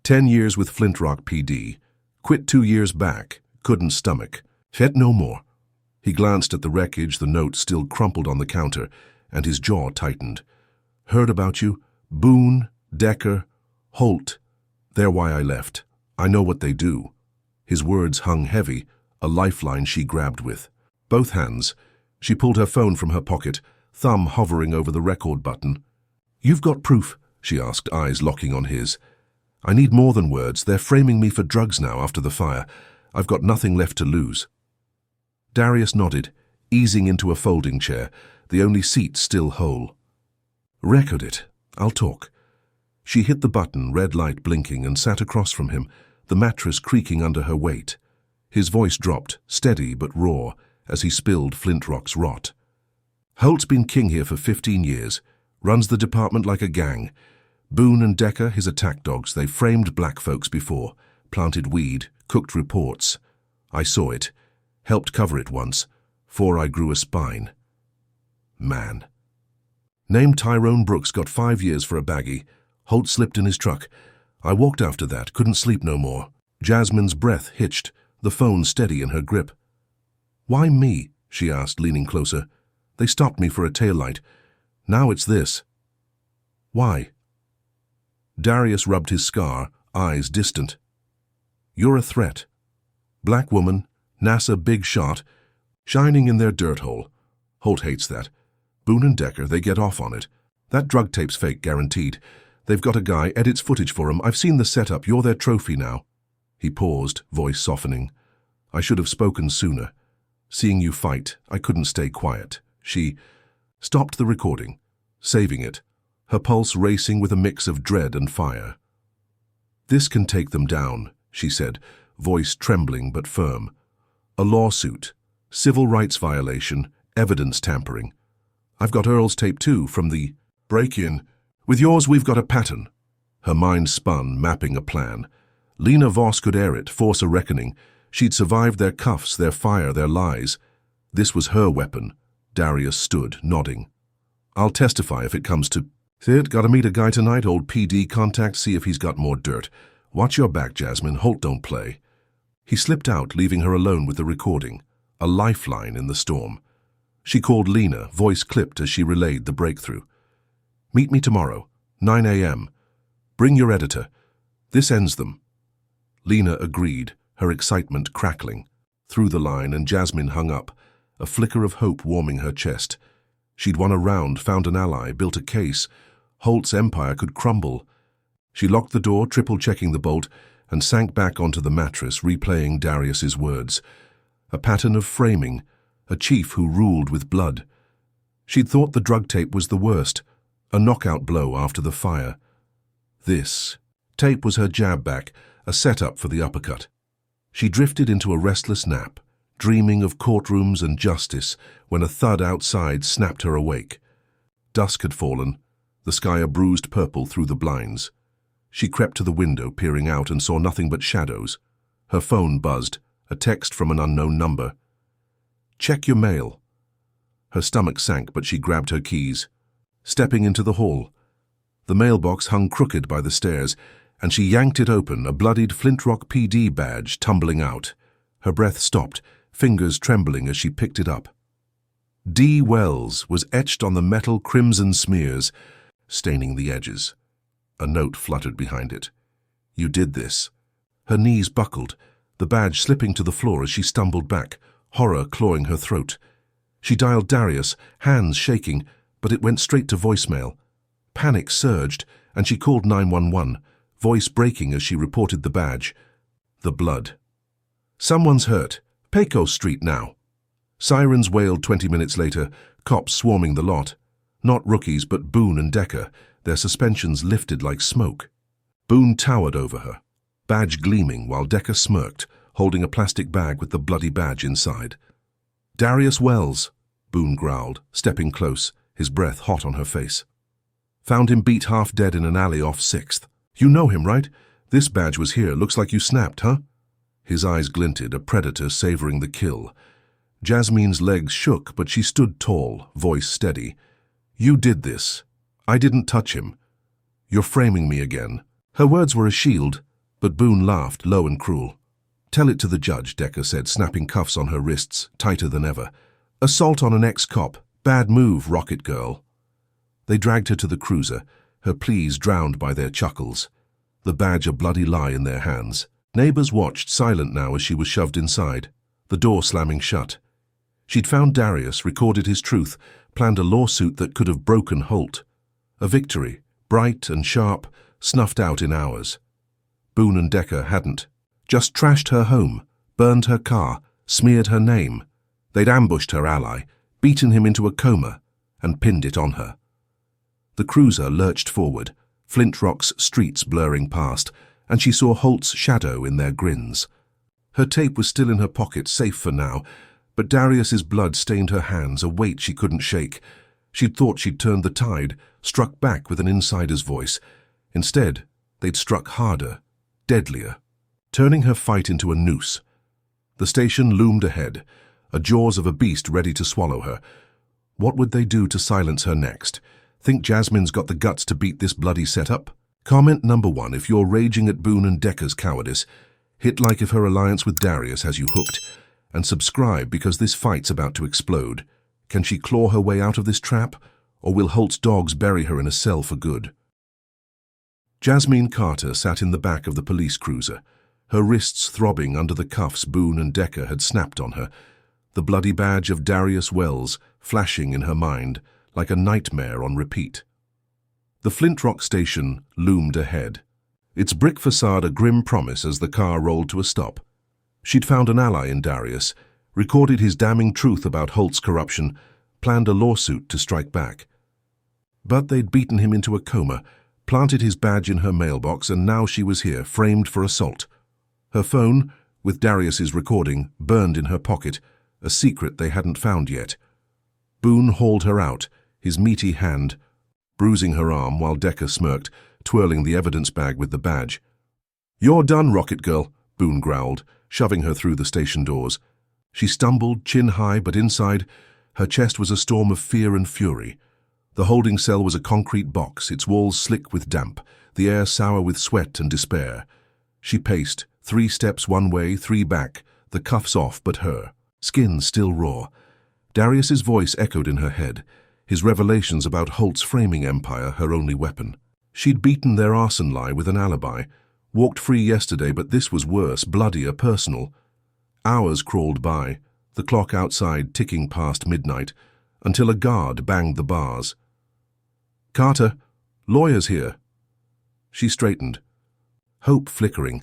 10 years with Flint Rock PD. Quit 2 years back. Couldn't stomach. Fit no more. He glanced at the wreckage, the note still crumpled on the counter, and his jaw tightened. Heard about you. Boone, Decker, Holt. They're why I left. I know what they do. His words hung heavy, a lifeline she grabbed with. Both hands. She pulled her phone from her pocket, thumb hovering over the record button. You've got proof, she asked, eyes locking on his. I need more than words. They're framing me for drugs now after the fire. I've got nothing left to lose. Darius nodded, easing into a folding chair, the only seat still whole. Record it. I'll talk. She hit the button, red light blinking, and sat across from him, the mattress creaking under her weight. His voice dropped, steady but raw, as he spilled Flint Rock's rot. Holt's been king here for 15 years, runs the department like a gang. Boone and Decker, his attack dogs, they framed black folks before, planted weed, cooked reports. I saw it, helped cover it once, 'fore I grew a spine. Man. Named Tyrone Brooks got 5 years for a baggie. Holt slipped in his truck. I walked after that, couldn't sleep no more. Jasmine's breath hitched, the phone steady in her grip. Why me? She asked, leaning closer. They stopped me for a taillight. Now it's this. Why? Darius rubbed his scar, eyes distant. You're a threat. Black woman, NASA big shot, shining in their dirt hole. Holt hates that. Boone and Decker, they get off on it. That drug tape's fake, guaranteed. They've got a guy, edits footage for 'em. I've seen the setup. You're their trophy now. He paused, voice softening. I should have spoken sooner. Seeing you fight, I couldn't stay quiet. She stopped the recording, saving it, her pulse racing with a mix of dread and fire. This can take them down, she said, voice trembling but firm. A lawsuit, civil rights violation, evidence tampering. I've got Earl's tape too, from the break-in. With yours, we've got a pattern. Her mind spun, mapping a plan. Lena Voss could air it, force a reckoning. She'd survived their cuffs, their fire, their lies. This was her weapon. Darius stood, nodding. I'll testify if it comes to... Sid, gotta meet a guy tonight, old PD contact, see if he's got more dirt. Watch your back, Jasmine. Holt don't play. He slipped out, leaving her alone with the recording, a lifeline in the storm. She called Lena, voice clipped as she relayed the breakthrough. Meet me tomorrow, 9 a.m. Bring your editor. This ends them. Lena agreed, her excitement crackling. Through the line, and Jasmine hung up, a flicker of hope warming her chest. She'd won a round, found an ally, built a case. Holt's empire could crumble. She locked the door, triple-checking the bolt, and sank back onto the mattress, replaying Darius's words. A pattern of framing, a chief who ruled with blood. She'd thought the drug tape was the worst, a knockout blow after the fire. This tape was her jab back, a setup for the uppercut. She drifted into a restless nap, dreaming of courtrooms and justice, when a thud outside snapped her awake. Dusk had fallen, the sky a bruised purple through the blinds. She crept to the window, peering out, and saw nothing but shadows. Her phone buzzed, a text from an unknown number. Check your mail. Her stomach sank, but she grabbed her keys. Stepping into the hall, the mailbox hung crooked by the stairs, and she yanked it open, a bloodied Flint Rock PD badge tumbling out. Her breath stopped, fingers trembling as she picked it up. D. Wells was etched on the metal crimson smears, staining the edges. A note fluttered behind it. You did this. Her knees buckled, the badge slipping to the floor as she stumbled back, horror clawing her throat. She dialed Darius, hands shaking, but it went straight to voicemail. Panic surged, and she called 911, voice breaking as she reported the badge. The blood. Someone's hurt. Pecos Street now. Sirens wailed 20 minutes later, cops swarming the lot. Not rookies, but Boone and Decker, their suspensions lifted like smoke. Boone towered over her, badge gleaming while Decker smirked, holding a plastic bag with the bloody badge inside. Darius Wells, Boone growled, stepping close, his breath hot on her face. Found him beat half dead in an alley off 6th. You know him, right? This badge was here. Looks like you snapped, huh? His eyes glinted, a predator savoring the kill. Jasmine's legs shook, but she stood tall, voice steady. "You did this. I didn't touch him. You're framing me again." Her words were a shield, but Boone laughed, low and cruel. "Tell it to the judge," Decker said, snapping cuffs on her wrists, tighter than ever. "Assault on an ex-cop. Bad move, Rocket Girl." They dragged her to the cruiser, her pleas drowned by their chuckles, the badge a bloody lie in their hands. Neighbors watched, silent now as she was shoved inside, the door slamming shut. She'd found Darius, recorded his truth, planned a lawsuit that could have broken Holt. A victory, bright and sharp, snuffed out in hours. Boone and Decker hadn't. Just trashed her home, burned her car, smeared her name. They'd ambushed her ally, beaten him into a coma, and pinned it on her. The cruiser lurched forward, Flint Rock's streets blurring past, and she saw Holt's shadow in their grins. Her tape was still in her pocket, safe for now, but Darius's blood stained her hands, a weight she couldn't shake. She'd thought she'd turned the tide, struck back with an insider's voice. Instead, they'd struck harder, deadlier, turning her fight into a noose. The station loomed ahead, the jaws of a beast ready to swallow her. What would they do to silence her next? Think Jasmine's got the guts to beat this bloody setup? Comment number 1 if you're raging at Boone and Decker's cowardice. Hit like if her alliance with Darius has you hooked. And subscribe because this fight's about to explode. Can she claw her way out of this trap? Or will Holt's dogs bury her in a cell for good? Jasmine Carter sat in the back of the police cruiser, her wrists throbbing under the cuffs Boone and Decker had snapped on her, the bloody badge of Darius Wells flashing in her mind like a nightmare on repeat. The Flint Rock station loomed ahead, its brick facade a grim promise as the car rolled to a stop. She'd found an ally in Darius, recorded his damning truth about Holt's corruption, planned a lawsuit to strike back. But they'd beaten him into a coma, planted his badge in her mailbox, and now she was here, framed for assault. Her phone, with Darius's recording, burned in her pocket, a secret they hadn't found yet. Boone hauled her out, his meaty hand bruising her arm while Decker smirked, twirling the evidence bag with the badge. "You're done, Rocket Girl," Boone growled, shoving her through the station doors. She stumbled, chin high, but inside, her chest was a storm of fear and fury. The holding cell was a concrete box, its walls slick with damp, the air sour with sweat and despair. She paced, 3 steps one way, 3 back, the cuffs off but her, skin still raw. Darius's voice echoed in her head, his revelations about Holt's framing empire her only weapon. She'd beaten their arson lie with an alibi, walked free yesterday, but this was worse, bloodier, personal. Hours crawled by, the clock outside ticking past midnight, until a guard banged the bars. "Carter, lawyer's here." She straightened, hope flickering,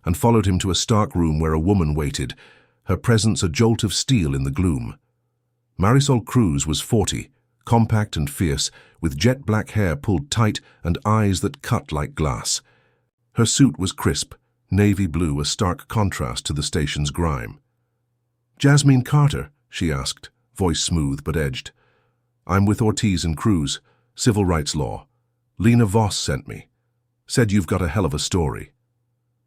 and followed him to a stark room where a woman waited, her presence a jolt of steel in the gloom. Marisol Cruz was 40, compact and fierce, with jet-black hair pulled tight and eyes that cut like glass. Her suit was crisp, navy blue, a stark contrast to the station's grime. "Jasmine Carter?" she asked, voice smooth but edged. "I'm with Ortiz and Cruz, civil rights law. Lena Voss sent me. Said you've got a hell of a story."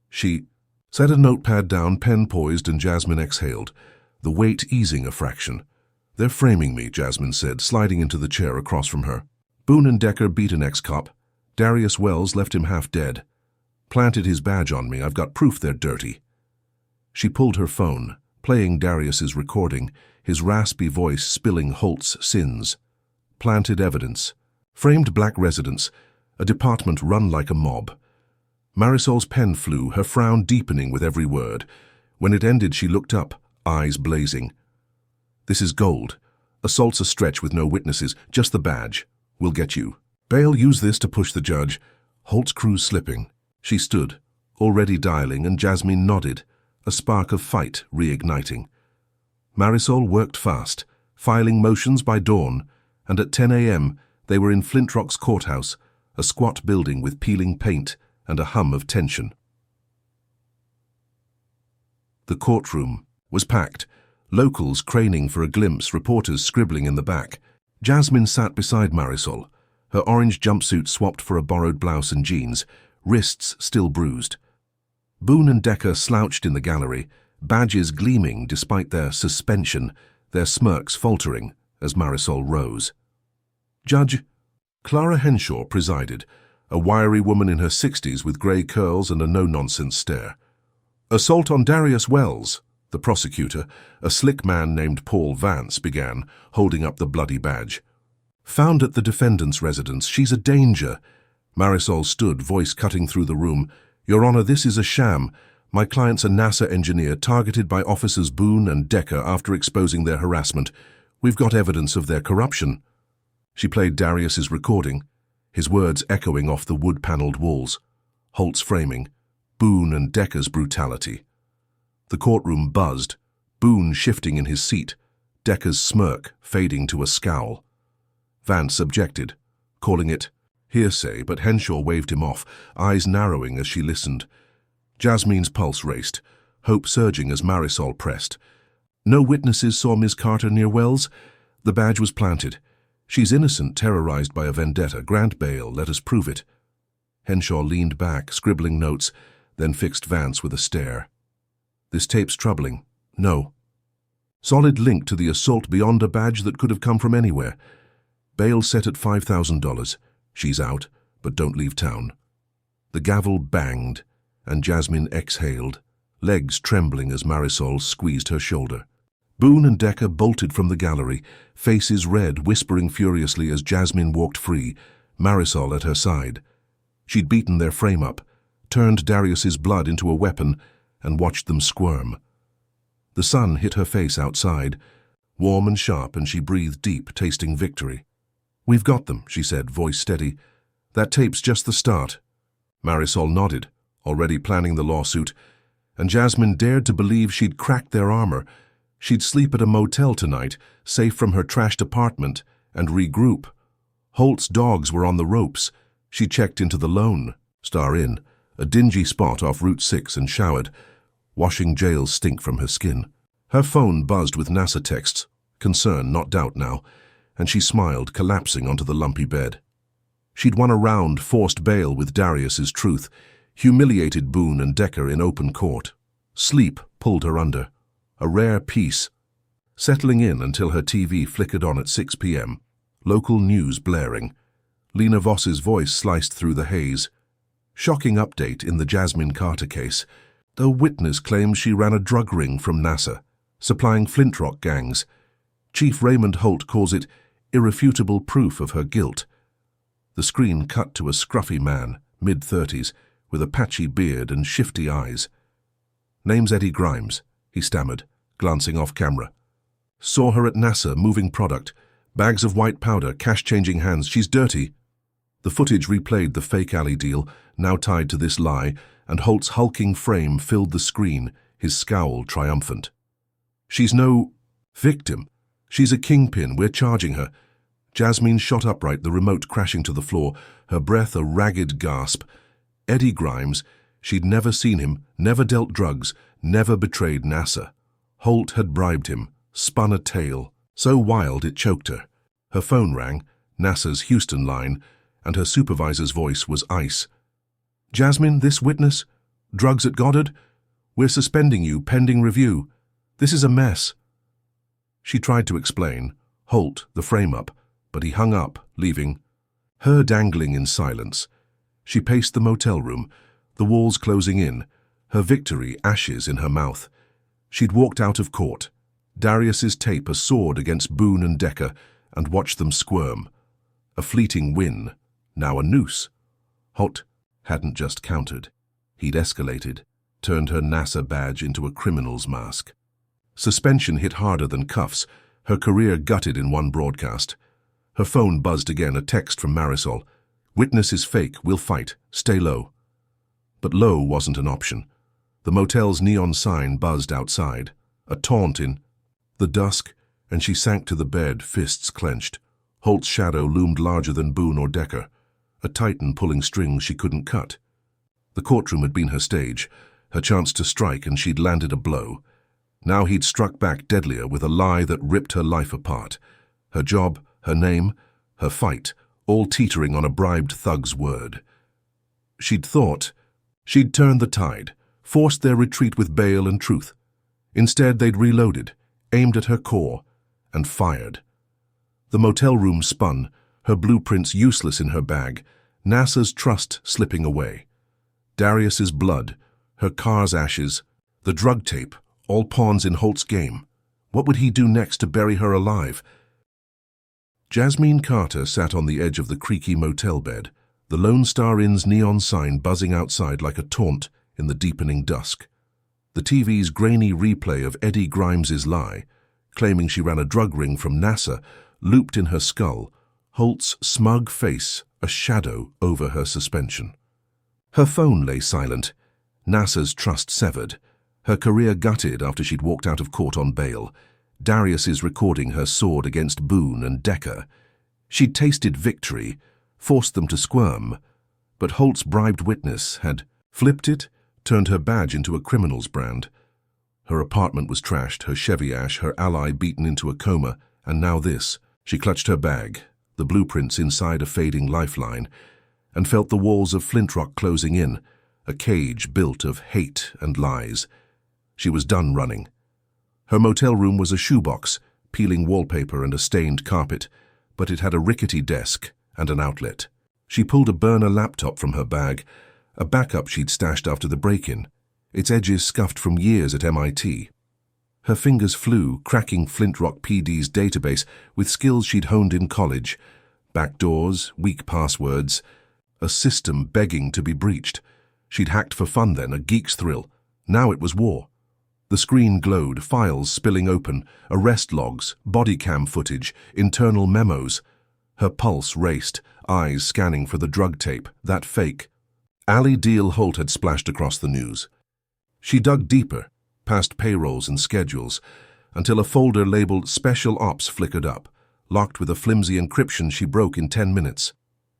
She set a notepad down, pen poised, and Jasmine exhaled, the weight easing a fraction. "They're framing me," Jasmine said, sliding into the chair across from her. "Boone and Decker beat an ex-cop. Darius Wells left him half dead. Planted his badge on me. I've got proof they're dirty." She pulled her phone, playing Darius's recording, his raspy voice spilling Holt's sins. Planted evidence. Framed black residents. A department run like a mob. Marisol's pen flew, her frown deepening with every word. When it ended, she looked up, eyes blazing. "This is gold. Assault's a stretch with no witnesses, just the badge. We'll get you. Bail, use this to push the judge." Holt's Cruz slipping. She stood, already dialing, and Jasmine nodded, a spark of fight reigniting. Marisol worked fast, filing motions by dawn, and at 10 a.m. they were in Flint Rock's courthouse, a squat building with peeling paint and a hum of tension. The courtroom was packed, locals craning for a glimpse, reporters scribbling in the back. Jasmine sat beside Marisol, her orange jumpsuit swapped for a borrowed blouse and jeans, wrists still bruised. Boone and Decker slouched in the gallery, badges gleaming despite their suspension, their smirks faltering as Marisol rose. Judge Clara Henshaw presided, a wiry woman in her 60s with grey curls and a no-nonsense stare. Assault on Darius Wells, the prosecutor, a slick man named Paul Vance, began, holding up the bloody badge. Found at the defendant's residence, she's a danger. Marisol stood, voice cutting through the room. Your Honor, this is a sham. My client's a NASA engineer targeted by Officers Boone and Decker after exposing their harassment. We've got evidence of their corruption. She played Darius's recording, his words echoing off the wood-paneled walls. Holt's framing, Boone and Decker's brutality. The courtroom buzzed, Boone shifting in his seat, Decker's smirk fading to a scowl. Vance objected, calling it hearsay, but Henshaw waved him off, eyes narrowing as she listened. Jasmine's pulse raced, hope surging as Marisol pressed. No witnesses saw Miss Carter near Wells. The badge was planted. She's innocent, terrorized by a vendetta. Grant bail, let us prove it. Henshaw leaned back, scribbling notes, then fixed Vance with a stare. This tape's troubling. No. Solid link to the assault beyond a badge that could have come from anywhere. Bail set at $5,000. She's out, but don't leave town. The gavel banged, and Jasmine exhaled, legs trembling as Marisol squeezed her shoulder. Boone and Decker bolted from the gallery, faces red, whispering furiously as Jasmine walked free, Marisol at her side. She'd beaten their frame up, turned Darius's blood into a weapon, and watched them squirm. The sun hit her face outside, warm and sharp, and she breathed deep, tasting victory. We've got them, she said, voice steady. That tape's just the start. Marisol nodded, already planning the lawsuit, and Jasmine dared to believe she'd cracked their armor. She'd sleep at a motel tonight, safe from her trashed apartment, and regroup. Holt's dogs were on the ropes. She checked into the Lone Star Inn, a dingy spot off Route 6, and showered, washing jail's stink from her skin. Her phone buzzed with NASA texts, concern, not doubt now, and she smiled, collapsing onto the lumpy bed. She'd won a round, forced bail with Darius's truth, humiliated Boone and Decker in open court. Sleep pulled her under. A rare peace, settling in until her TV flickered on at 6 p.m., local news blaring. Lena Voss's voice sliced through the haze. Shocking update in the Jasmine Carter case. A witness claims she ran a drug ring from NASA, supplying Flint Rock gangs. Chief Raymond Holt calls it irrefutable proof of her guilt. The screen cut to a scruffy man, mid-30s, with a patchy beard and shifty eyes. Name's Eddie Grimes, he stammered, glancing off camera. Saw her at NASA, moving product. Bags of white powder, cash-changing hands. She's dirty. The footage replayed the fake alley deal, now tied to this lie, and Holt's hulking frame filled the screen, his scowl triumphant. She's no victim. She's a kingpin. We're charging her. Jasmine shot upright, the remote crashing to the floor, her breath a ragged gasp. Eddie Grimes, she'd never seen him, never dealt drugs, never betrayed NASA. Holt had bribed him, spun a tale, so wild it choked her. Her phone rang, NASA's Houston line, and her supervisor's voice was ice. Jasmine, this witness? Drugs at Goddard? We're suspending you, pending review. This is a mess. She tried to explain, Holt, the frame-up, but he hung up, leaving her dangling in silence. She paced the motel room, the walls closing in, her victory ashes in her mouth. She'd walked out of court, Darius's tape a sword against Boone and Decker, and watched them squirm. A fleeting win, now a noose. Holt hadn't just countered. He'd escalated, turned her NASA badge into a criminal's mask. Suspension hit harder than cuffs, her career gutted in one broadcast. Her phone buzzed again, a text from Marisol. Witness is fake, we'll fight, stay low. But low wasn't an option. The motel's neon sign buzzed outside, a taunt in the dusk, and she sank to the bed, fists clenched. Holt's shadow loomed larger than Boone or Decker, a titan pulling strings she couldn't cut. The courtroom had been her stage, her chance to strike, and she'd landed a blow. Now he'd struck back deadlier with a lie that ripped her life apart. Her job, her name, her fight, all teetering on a bribed thug's word. She'd thought she'd turned the tide, forced their retreat with bail and truth. Instead, they'd reloaded, aimed at her core, and fired. The motel room spun, her blueprints useless in her bag, NASA's trust slipping away. Darius's blood, her car's ashes, the drug tape, all pawns in Holt's game. What would he do next to bury her alive? Jasmine Carter sat on the edge of the creaky motel bed, the Lone Star Inn's neon sign buzzing outside like a taunt in the deepening dusk. The TV's grainy replay of Eddie Grimes's lie, claiming she ran a drug ring from NASA, looped in her skull, Holt's smug face a shadow over her suspension. Her phone lay silent, NASA's trust severed, her career gutted after she'd walked out of court on bail, Darius's recording her sword against Boone and Decker. She'd tasted victory, forced them to squirm, but Holt's bribed witness had flipped it, turned her badge into a criminal's brand. Her apartment was trashed, her Chevy ash, her ally beaten into a coma, and now this. She clutched her bag, the blueprints inside a fading lifeline, and felt the walls of Flint Rock closing in, a cage built of hate and lies. She was done running. Her motel room was a shoebox, peeling wallpaper and a stained carpet, but it had a rickety desk and an outlet. She pulled a burner laptop from her bag, a backup she'd stashed after the break-in, its edges scuffed from years at MIT. Her fingers flew, cracking Flint Rock PD's database with skills she'd honed in college. Backdoors, weak passwords, a system begging to be breached. She'd hacked for fun then, a geek's thrill. Now it was war. The screen glowed, files spilling open, arrest logs, body cam footage, internal memos. Her pulse raced, eyes scanning for the drug tape, that fake. Allie Deal Holt had splashed across the news. She dug deeper, past payrolls and schedules, until a folder labeled Special Ops flickered up, locked with a flimsy encryption she broke in 10 minutes.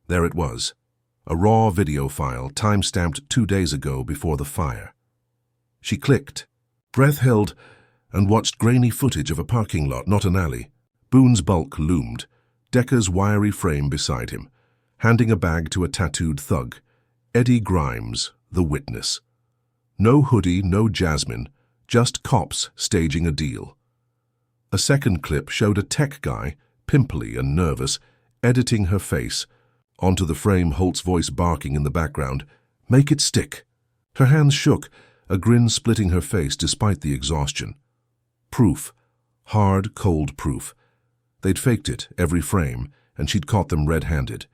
There it was, a raw video file time-stamped 2 days ago before the fire. She clicked, breath held, and watched grainy footage of a parking lot, not an alley. Boone's bulk loomed, Decker's wiry frame beside him, handing a bag to a tattooed thug. Eddie Grimes, the witness. No hoodie, no Jasmine, just cops staging a deal. A second clip showed a tech guy, pimply and nervous, editing her face. Onto the frame, Holt's voice barking in the background. Make it stick. Her hands shook, a grin splitting her face despite the exhaustion. Proof. Hard, cold proof. They'd faked it, every frame, and she'd caught them red-handed.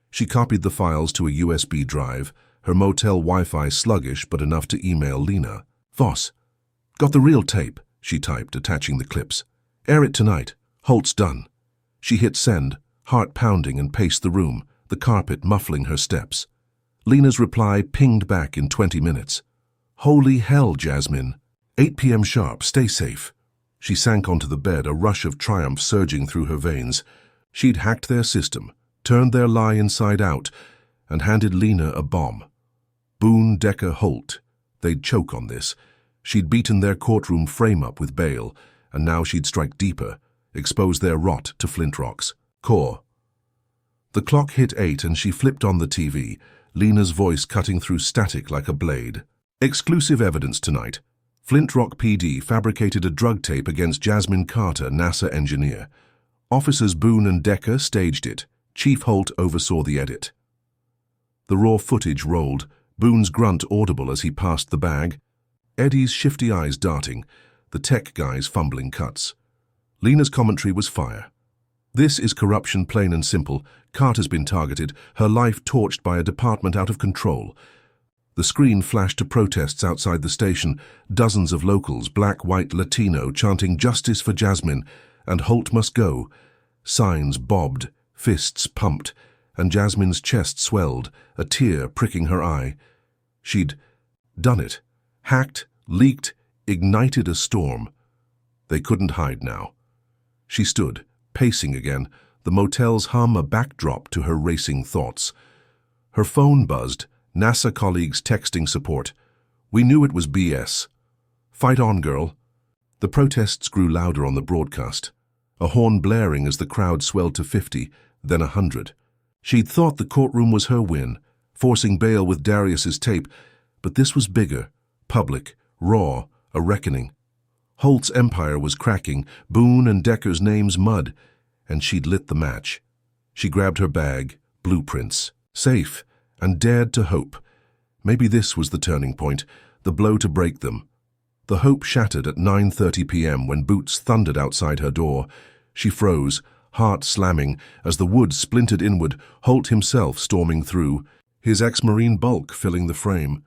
She copied the files to a USB drive, her motel Wi-Fi sluggish but enough to email Lena. Voss. Got the real tape, she typed, attaching the clips. Air it tonight. Holt's done. She hit send, heart pounding, and paced the room, the carpet muffling her steps. Lena's reply pinged back in 20 minutes. Holy hell, Jasmine. 8 p.m. sharp, stay safe. She sank onto the bed, a rush of triumph surging through her veins. She'd hacked their system, turned their lie inside out, and handed Lena a bomb. Boone, Decker, Holt. They'd choke on this. She'd beaten their courtroom frame-up with bail, and now she'd strike deeper, expose their rot to Flint Rock's core. The clock hit 8 and she flipped on the TV, Lena's voice cutting through static like a blade. Exclusive evidence tonight. Flint Rock PD fabricated a drug tape against Jasmine Carter, NASA engineer. Officers Boone and Decker staged it. Chief Holt oversaw the edit. The raw footage rolled, Boone's grunt audible as he passed the bag, Eddie's shifty eyes darting, the tech guy's fumbling cuts. Lena's commentary was fire. This is corruption, plain and simple. Carter's been targeted, her life torched by a department out of control. The screen flashed to protests outside the station, dozens of locals, black, white, Latino, chanting justice for Jasmine, and Holt must go. Signs bobbed, fists pumped, and Jasmine's chest swelled, a tear pricking her eye. She'd done it. Hacked, leaked, ignited a storm. They couldn't hide now. She stood, pacing again, the motel's hum a backdrop to her racing thoughts. Her phone buzzed, NASA colleagues texting support. We knew it was BS. Fight on, girl. The protests grew louder on the broadcast, a horn blaring as the crowd swelled to 50, then 100. She'd thought the courtroom was her win, forcing bail with Darius's tape, but this was bigger, public, raw, a reckoning. Holt's empire was cracking, Boone and Decker's names mud, and she'd lit the match. She grabbed her bag, blueprints, safe, and dared to hope. Maybe this was the turning point, the blow to break them. The hope shattered at 9:30 p.m. when boots thundered outside her door. She froze, heart slamming, as the wood splintered inward, Holt himself storming through, his ex-Marine bulk filling the frame.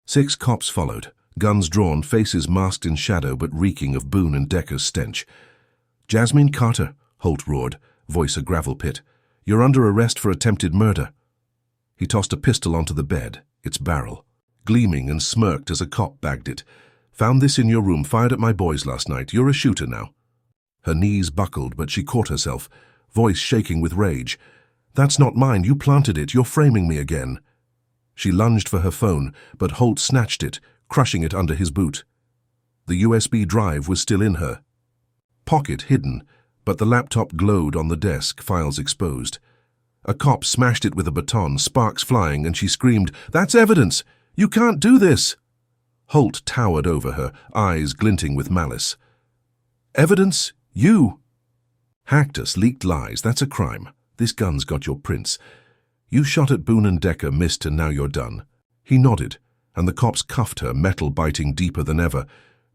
6 cops followed, guns drawn, faces masked in shadow but reeking of Boone and Decker's stench. "Jasmine Carter," Holt roared, voice a gravel pit. "You're under arrest for attempted murder." He tossed a pistol onto the bed, its barrel, gleaming, and smirked as a cop bagged it. "Found this in your room, fired at my boys last night. You're a shooter now." Her knees buckled, but she caught herself, voice shaking with rage. "That's not mine. You planted it. You're framing me again." She lunged for her phone, but Holt snatched it, crushing it under his boot. The USB drive was still in her pocket, hidden, but the laptop glowed on the desk, files exposed. A cop smashed it with a baton, sparks flying, and she screamed, "That's evidence! You can't do this!" Holt towered over her, eyes glinting with malice. "Evidence? You?" "Hacked us, leaked lies. That's a crime. This gun's got your prints. You shot at Boone and Decker, missed, and now you're done." He nodded, and the cops cuffed her, metal biting deeper than ever,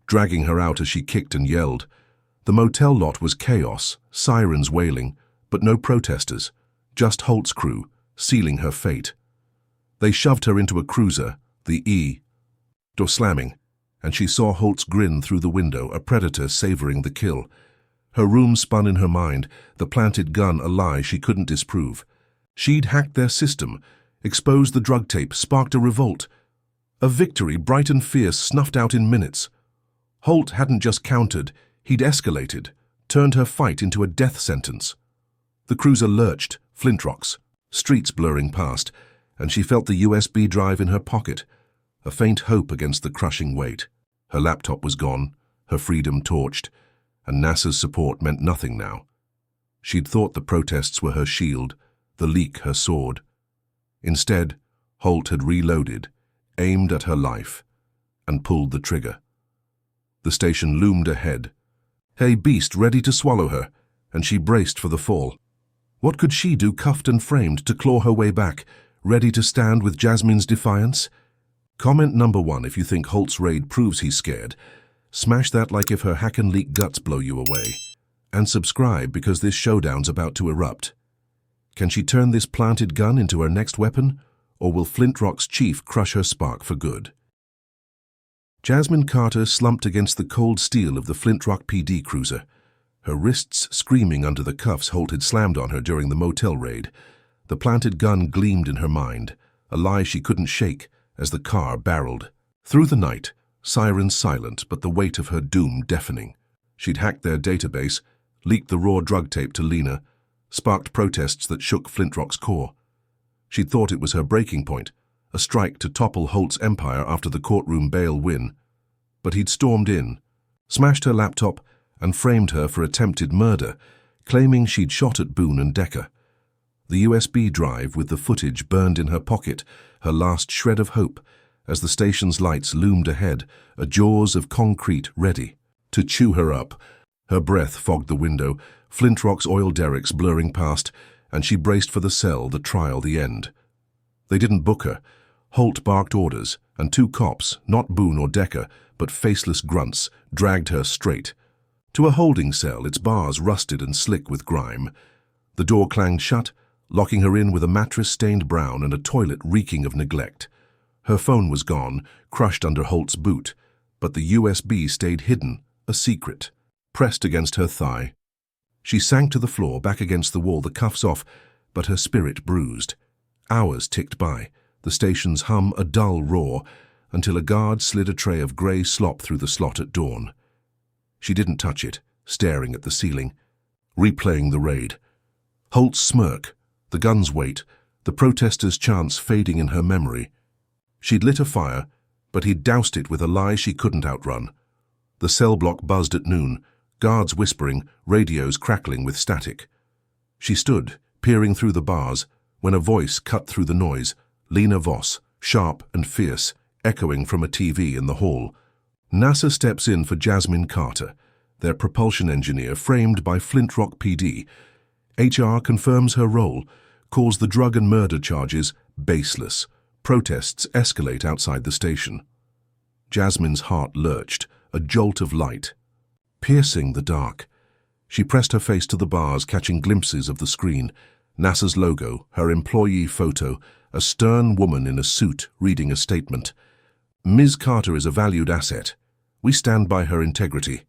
dragging her out as she kicked and yelled. The motel lot was chaos, sirens wailing, but no protesters, just Holt's crew, sealing her fate. They shoved her into a cruiser, the E, door slamming, and she saw Holt's grin through the window, a predator savoring the kill. Her room spun in her mind, the planted gun a lie she couldn't disprove. She'd hacked their system, exposed the drug tape, sparked a revolt. A victory, bright and fierce, snuffed out in minutes. Holt hadn't just countered, he'd escalated, turned her fight into a death sentence. The cruiser lurched, flint rocks, streets blurring past, and she felt the USB drive in her pocket, a faint hope against the crushing weight. Her laptop was gone, her freedom torched, and NASA's support meant nothing now. She'd thought the protests were her shield, the leak her sword. Instead, Holt had reloaded, aimed at her life, and pulled the trigger. The station loomed ahead, a beast ready to swallow her, and she braced for the fall. What could she do, cuffed and framed, to claw her way back, ready to stand with Jasmine's defiance? Comment number 1 if you think Holt's raid proves he's scared. Smash that like if her hack and leak guts blow you away. And subscribe because this showdown's about to erupt. Can she turn this planted gun into her next weapon, or will Flint Rock's chief crush her spark for good? Jasmine Carter slumped against the cold steel of the Flint Rock PD cruiser, her wrists screaming under the cuffs Holt had slammed on her during the motel raid. The planted gun gleamed in her mind, a lie she couldn't shake as the car barreled. Through the night, sirens silent, but the weight of her doom deafening. She'd hacked their database, leaked the raw drug tape to Lena, sparked protests that shook Flint Rock's core. She'd thought it was her breaking point, a strike to topple Holt's empire after the courtroom bail win. But he'd stormed in, smashed her laptop, and framed her for attempted murder, claiming she'd shot at Boone and Decker. The USB drive with the footage burned in her pocket, her last shred of hope, as the station's lights loomed ahead, a jaws of concrete ready to chew her up. Her breath fogged the window, Flint Rock's oil derricks blurring past, and she braced for the cell, the trial, the end. They didn't book her. Holt barked orders, and 2 cops, not Boone or Decker, but faceless grunts, dragged her straight to a holding cell, its bars rusted and slick with grime. The door clanged shut, locking her in with a mattress stained brown and a toilet reeking of neglect. Her phone was gone, crushed under Holt's boot, but the USB stayed hidden, a secret, pressed against her thigh. She sank to the floor, back against the wall, the cuffs off, but her spirit bruised. Hours ticked by, the station's hum a dull roar, until a guard slid a tray of grey slop through the slot at dawn. She didn't touch it, staring at the ceiling, replaying the raid. Holt's smirk, the gun's weight, the protesters' chants fading in her memory. She'd lit a fire, but he'd doused it with a lie she couldn't outrun. The cell block buzzed at noon, guards whispering, radios crackling with static. She stood, peering through the bars, when a voice cut through the noise, Lena Voss, sharp and fierce, echoing from a TV in the hall. NASA steps in for Jasmine Carter, their propulsion engineer framed by Flint Rock PD. HR confirms her role, calls the drug and murder charges baseless. Protests escalate outside the station. Jasmine's heart lurched, a jolt of light, piercing the dark. She pressed her face to the bars, catching glimpses of the screen. NASA's logo, her employee photo, a stern woman in a suit reading a statement. Ms. Carter is a valued asset. We stand by her integrity.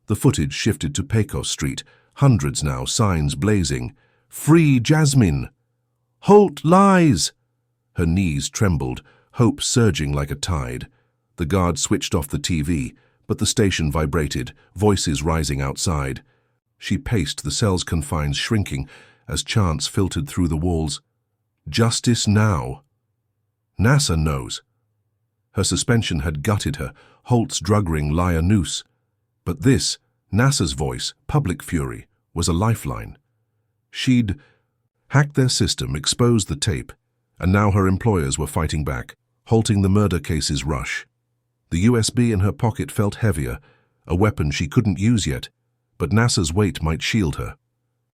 The footage shifted to Pecos Street, hundreds now, signs blazing. Free Jasmine! Holt lies! Her knees trembled, hope surging like a tide. The guard switched off the TV, but the station vibrated, voices rising outside. She paced, the cell's confines shrinking as chants filtered through the walls. Justice now. NASA knows. Her suspension had gutted her, Holt's drug ring lie a noose. But this, NASA's voice, public fury, was a lifeline. She'd hacked their system, exposed the tape, and now her employers were fighting back, halting the murder case's rush. The USB in her pocket felt heavier, a weapon she couldn't use yet, but NASA's weight might shield her.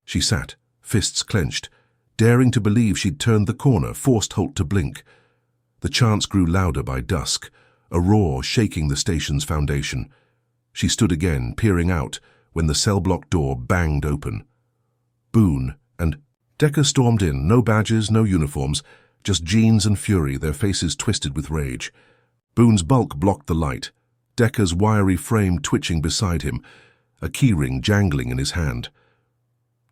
She sat, fists clenched, daring to believe she'd turned the corner, forced Holt to blink. The chants grew louder by dusk, a roar shaking the station's foundation. She stood again, peering out, when the cell block door banged open. Boone and Decker stormed in, no badges, no uniforms, just jeans and fury, their faces twisted with rage. Boone's bulk blocked the light, Decker's wiry frame twitching beside him, a keyring jangling in his hand.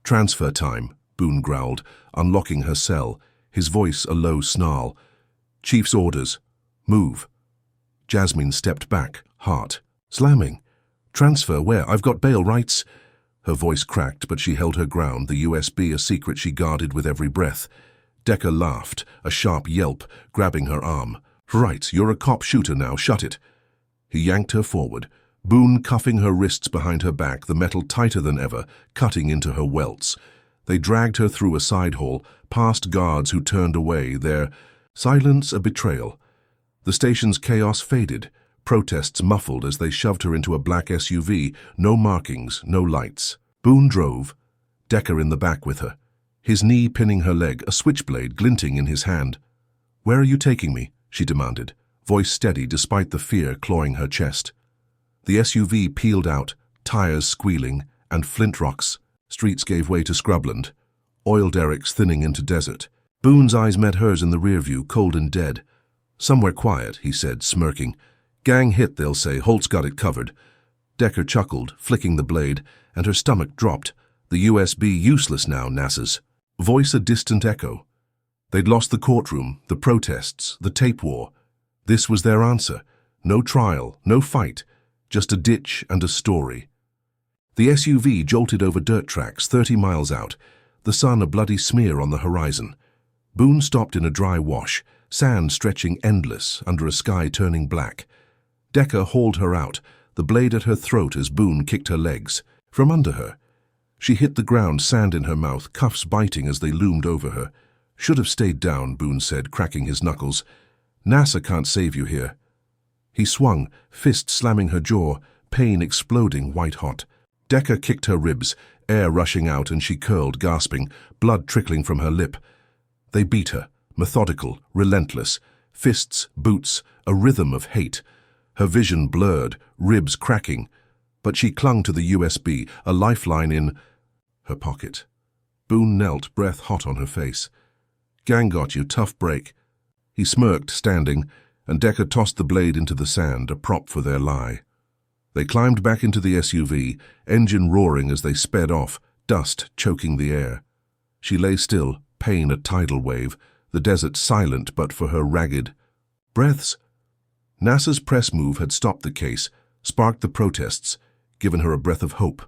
Transfer time, Boone growled, unlocking her cell, his voice a low snarl. Chief's orders. Move. Jasmine stepped back, heart slamming. Transfer where? I've got bail rights. Her voice cracked, but she held her ground, the USB a secret she guarded with every breath. Decker laughed, a sharp yelp, grabbing her arm. Right, you're a cop shooter now, shut it. He yanked her forward, Boone cuffing her wrists behind her back, the metal tighter than ever, cutting into her welts. They dragged her through a side hall, past guards who turned away, their silence a betrayal. The station's chaos faded, protests muffled as they shoved her into a black SUV, no markings, no lights. Boone drove, Decker in the back with her, his knee pinning her leg, a switchblade glinting in his hand. Where are you taking me? She demanded, voice steady despite the fear clawing her chest. The SUV peeled out, tires squealing, and flint rocks. Streets gave way to scrubland, oil derricks thinning into desert. Boone's eyes met hers in the rear view, cold and dead. Somewhere quiet, he said, smirking. Gang hit, they'll say. Holt's got it covered. Decker chuckled, flicking the blade, and her stomach dropped. The USB useless now, NASA's. Voice a distant echo. They'd lost the courtroom, the protests, the tape war. This was their answer. No trial, no fight, just a ditch and a story. The SUV jolted over dirt tracks 30 miles out, the sun a bloody smear on the horizon. Boone stopped in a dry wash, sand stretching endless under a sky turning black. Decker hauled her out, the blade at her throat as Boone kicked her legs. From under her, she hit the ground, sand in her mouth, cuffs biting as they loomed over her. Should have stayed down, Boone said, cracking his knuckles. NASA can't save you here. He swung, fist slamming her jaw, pain exploding white-hot. Decker kicked her ribs, air rushing out, and she curled, gasping, blood trickling from her lip. They beat her, methodical, relentless, fists, boots, a rhythm of hate. Her vision blurred, ribs cracking, but she clung to the USB, a lifeline in her pocket. Boone knelt, breath hot on her face. Gang got you, tough break. He smirked, standing, and Decker tossed the blade into the sand, a prop for their lie. They climbed back into the SUV, engine roaring as they sped off, dust choking the air. She lay still, pain a tidal wave, the desert silent but for her ragged breaths. NASA's press move had stopped the case, sparked the protests, given her a breath of hope.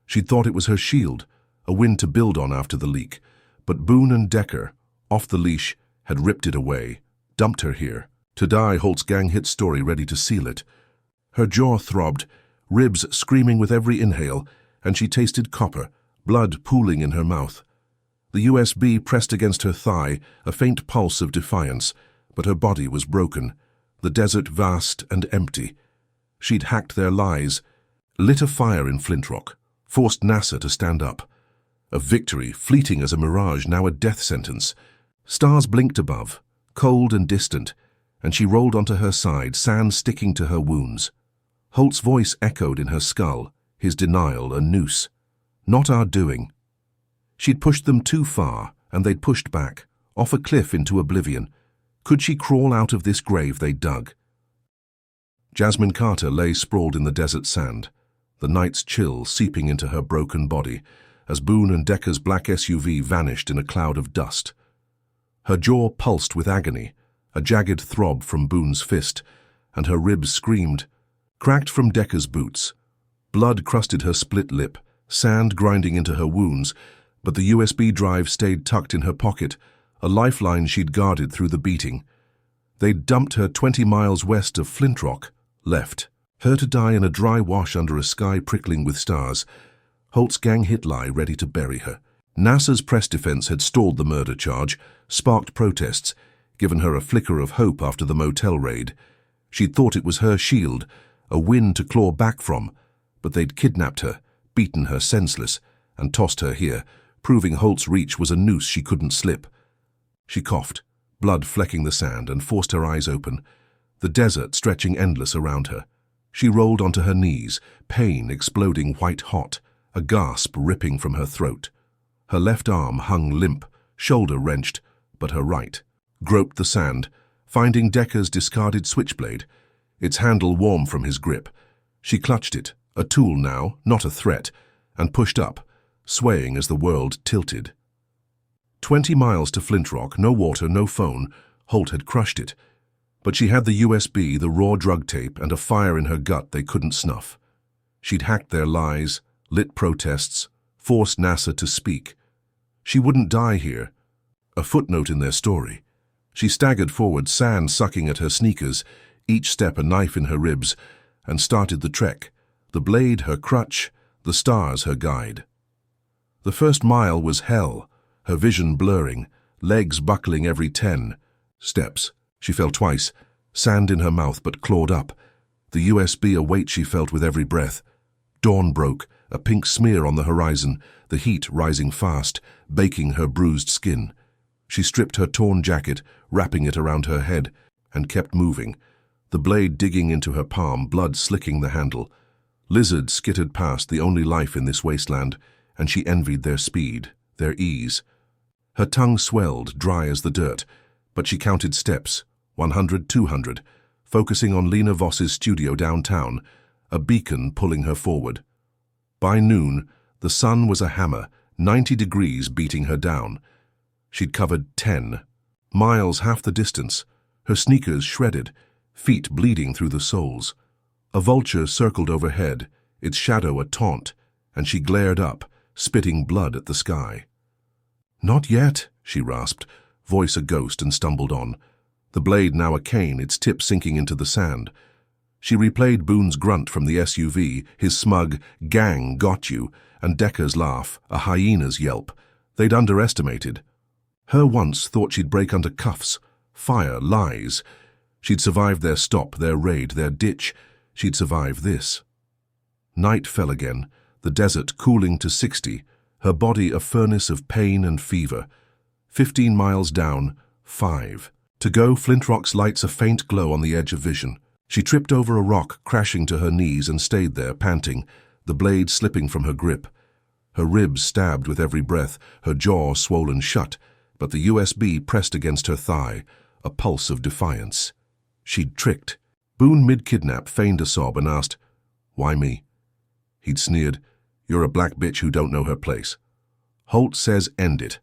She'd thought it was her shield, a win to build on after the leak, but Boone and Decker, off the leash, had ripped it away, dumped her here, to die. Holt's gang hit story ready to seal it. Her jaw throbbed, ribs screaming with every inhale, and she tasted copper, blood pooling in her mouth. The USB pressed against her thigh, a faint pulse of defiance, but her body was broken, the desert vast and empty. She'd hacked their lies, lit a fire in Flint Rock, forced NASA to stand up. A victory, fleeting as a mirage, now a death sentence. Stars blinked above, cold and distant, and she rolled onto her side, sand sticking to her wounds. Holt's voice echoed in her skull, his denial a noose. Not our doing. She'd pushed them too far, and they'd pushed back, off a cliff into oblivion. Could she crawl out of this grave they dug? Jasmine Carter lay sprawled in the desert sand, the night's chill seeping into her broken body, as Boone and Decker's black SUV vanished in a cloud of dust. Her jaw pulsed with agony, a jagged throb from Boone's fist, and her ribs screamed. Cracked from Decker's boots. Blood crusted her split lip, sand grinding into her wounds, but the USB drive stayed tucked in her pocket, a lifeline she'd guarded through the beating. They'd dumped her 20 miles west of Flint Rock, left, her to die in a dry wash under a sky prickling with stars. Holt's gang hit lie ready to bury her. NASA's press defense had stalled the murder charge, sparked protests, given her a flicker of hope after the motel raid. She'd thought it was her shield, a win to claw back from, but they'd kidnapped her, beaten her senseless, and tossed her here, proving Holt's reach was a noose she couldn't slip. She coughed, blood flecking the sand, and forced her eyes open, the desert stretching endless around her. She rolled onto her knees, pain exploding white-hot, a gasp ripping from her throat. Her left arm hung limp, shoulder wrenched, but her right groped the sand, finding Decker's discarded switchblade, its handle warm from his grip. She clutched it, a tool now, not a threat, and pushed up, swaying as the world tilted. 20 miles to Flint Rock, no water, no phone. Holt had crushed it. But she had the USB, the raw drug tape, and a fire in her gut they couldn't snuff. She'd hacked their lies, lit protests, forced NASA to speak. She wouldn't die here. A footnote in their story. She staggered forward, sand sucking at her sneakers, each step a knife in her ribs, and started the trek, the blade her crutch, the stars her guide. The first mile was hell, her vision blurring, legs buckling every 10 steps. She fell twice, sand in her mouth but clawed up, the USB a weight she felt with every breath. Dawn broke, a pink smear on the horizon, the heat rising fast, baking her bruised skin. She stripped her torn jacket, wrapping it around her head, and kept moving, the blade digging into her palm, blood slicking the handle. Lizards skittered past, the only life in this wasteland, and she envied their speed, their ease. Her tongue swelled, dry as the dirt, but she counted steps, 100, 200, focusing on Lena Voss's studio downtown, a beacon pulling her forward. By noon, the sun was a hammer, 90 degrees beating her down. She'd covered 10 miles, half the distance, her sneakers shredded, feet bleeding through the soles. A vulture circled overhead, its shadow a taunt, and she glared up, spitting blood at the sky. "Not yet," she rasped, voice a ghost, and stumbled on, the blade now a cane, its tip sinking into the sand. She replayed Boone's grunt from the SUV, his smug, "Gang, got you," and Decker's laugh, a hyena's yelp. They'd underestimated. Her once thought she'd break under cuffs, fire, lies. She'd survived their stop, their raid, their ditch. She'd survive this. Night fell again, the desert cooling to 60, her body a furnace of pain and fever. 15 miles down, 5. To go, Flint Rock's lights a faint glow on the edge of vision. She tripped over a rock, crashing to her knees, and stayed there, panting, the blade slipping from her grip. Her ribs stabbed with every breath, her jaw swollen shut, but the USB pressed against her thigh, a pulse of defiance. She'd tricked. Boone, mid-kidnap, feigned a sob and asked, "Why me?" He'd sneered, "You're a black bitch who don't know her place." Holt says end it.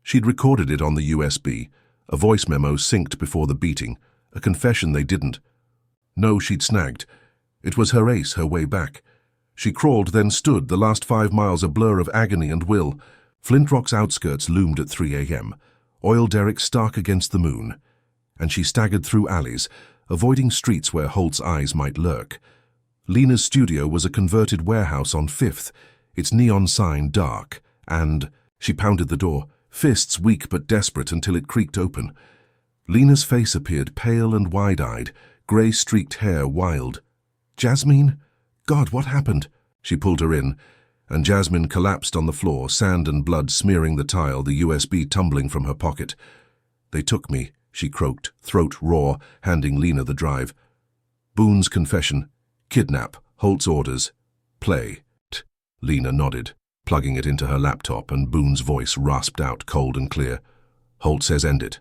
She'd recorded it on the USB, a voice memo synced before the beating, a confession they didn't. No, she'd snagged. It was her ace, her way back. She crawled, then stood, the last 5 miles a blur of agony and will. Flint Rock's outskirts loomed at 3 a.m., oil derricks stark against the moon, and she staggered through alleys, avoiding streets where Holt's eyes might lurk. Lena's studio was a converted warehouse on 5th, its neon sign dark, and she pounded the door, fists weak but desperate, until it creaked open. Lena's face appeared, pale and wide-eyed, grey-streaked hair wild. "Jasmine? God, what happened?" She pulled her in, and Jasmine collapsed on the floor, sand and blood smearing the tile, the USB tumbling from her pocket. "They took me," she croaked, throat raw, handing Lena the drive. "Boone's confession. Kidnap. Holt's orders. Play." Lena nodded, plugging it into her laptop, and Boone's voice rasped out, cold and clear. "Holt says end it."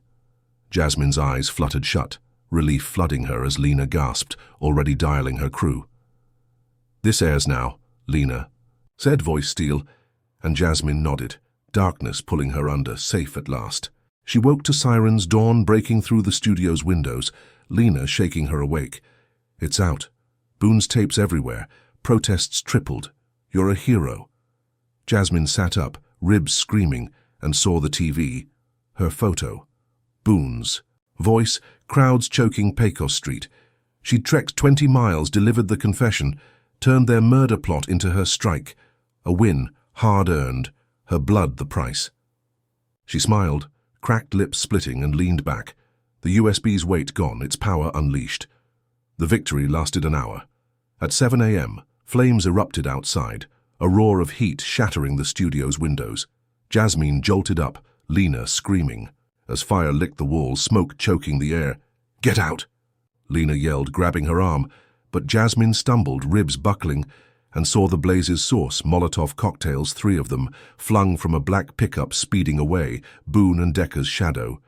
Jasmine's eyes fluttered shut, relief flooding her as Lena gasped, already dialing her crew. "This airs now," Lena said, voice steel, and Jasmine nodded, darkness pulling her under, safe at last. She woke to sirens, dawn breaking through the studio's windows, Lena shaking her awake. "It's out. Boone's tapes everywhere. Protests tripled. You're a hero." Jasmine sat up, ribs screaming, and saw the TV. Her photo. Boone's. Voice, crowds choking Pecos Street. She'd trekked 20 miles, delivered the confession, turned their murder plot into her strike. A win, hard-earned, her blood the price. She smiled, cracked lips splitting, and leaned back. The USB's weight gone, its power unleashed. The victory lasted an hour. At 7 a.m., flames erupted outside, a roar of heat shattering the studio's windows. Jasmine jolted up, Lena screaming. As fire licked the walls, smoke choking the air. "Get out!" Lena yelled, grabbing her arm, but Jasmine stumbled, ribs buckling, and saw the blaze's source, Molotov cocktails, 3 of them, flung from a black pickup speeding away, Boone and Decker's shadow.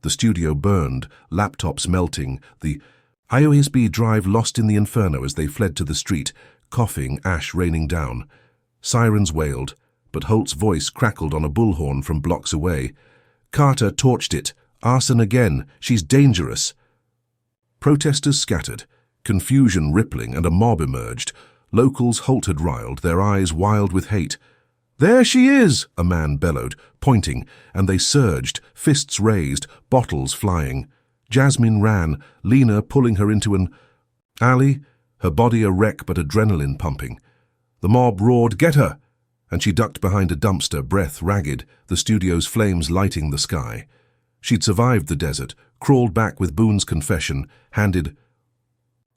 The studio burned, laptops melting, the USB drive lost in the inferno as they fled to the street, coughing, ash raining down. Sirens wailed, but Holt's voice crackled on a bullhorn from blocks away. "Carter torched it. Arson again. She's dangerous." Protesters scattered, confusion rippling, and a mob emerged. Locals Holt had riled, their eyes wild with hate. "There she is!" a man bellowed, pointing, and they surged, fists raised, bottles flying. Jasmine ran, Lena pulling her into an alley, her body a wreck but adrenaline pumping. The mob roared, "Get her!" and she ducked behind a dumpster, breath ragged, the studio's flames lighting the sky. She'd survived the desert, crawled back with Boone's confession, handed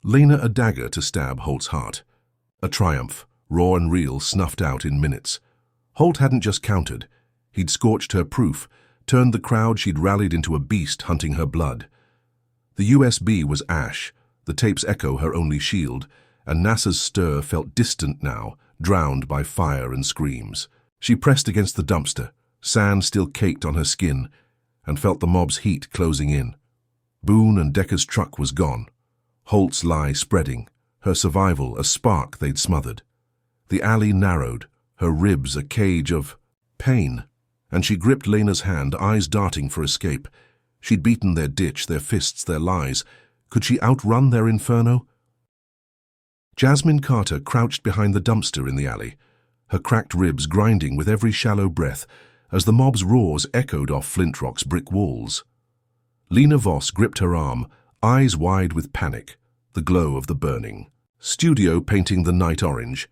Lena a dagger to stab Holt's heart. A triumph, raw and real, snuffed out in minutes. Holt hadn't just countered. He'd scorched her proof, turned the crowd she'd rallied into a beast hunting her blood. The USB was ash, the tape's echo her only shield, and NASA's stir felt distant now, drowned by fire and screams. She pressed against the dumpster, sand still caked on her skin, and felt the mob's heat closing in. Boone and Decker's truck was gone. Holt's lie spreading, her survival a spark they'd smothered. The alley narrowed, her ribs a cage of pain, and she gripped Lena's hand, eyes darting for escape. She'd beaten their ditch, their fists, their lies. Could she outrun their inferno? Jasmine Carter crouched behind the dumpster in the alley, her cracked ribs grinding with every shallow breath as the mob's roars echoed off Flint Rock's brick walls. Lena Voss gripped her arm, eyes wide with panic, the glow of the burning studio painting the night orange.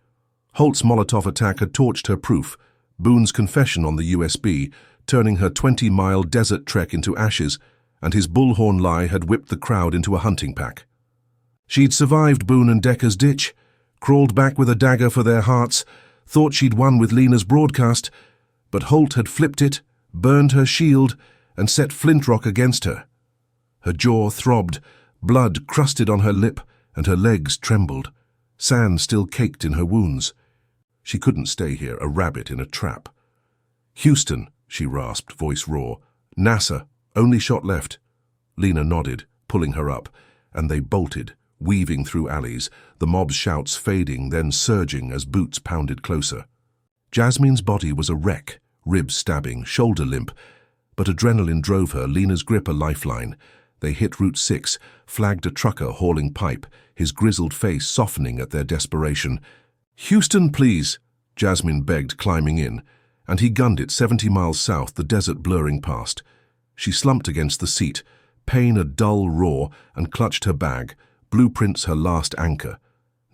Holt's Molotov attack had torched her proof, Boone's confession on the USB, turning her 20-mile desert trek into ashes, and his bullhorn lie had whipped the crowd into a hunting pack. She'd survived Boone and Decker's ditch, crawled back with a dagger for their hearts, thought she'd won with Lena's broadcast, but Holt had flipped it, burned her shield, and set Flint Rock against her. Her jaw throbbed, blood crusted on her lip, and her legs trembled, sand still caked in her wounds. She couldn't stay here, a rabbit in a trap. "Houston," she rasped, voice raw. "NASA, only shot left." Lena nodded, pulling her up, and they bolted, weaving through alleys, the mob's shouts fading, then surging as boots pounded closer. Jasmine's body was a wreck, ribs stabbing, shoulder limp, but adrenaline drove her, Lena's grip a lifeline. They hit Route 6, flagged a trucker hauling pipe, his grizzled face softening at their desperation. "Houston, please," Jasmine begged, climbing in, and he gunned it 70 miles south, the desert blurring past. She slumped against the seat, pain a dull roar, and clutched her bag, blueprints her last anchor.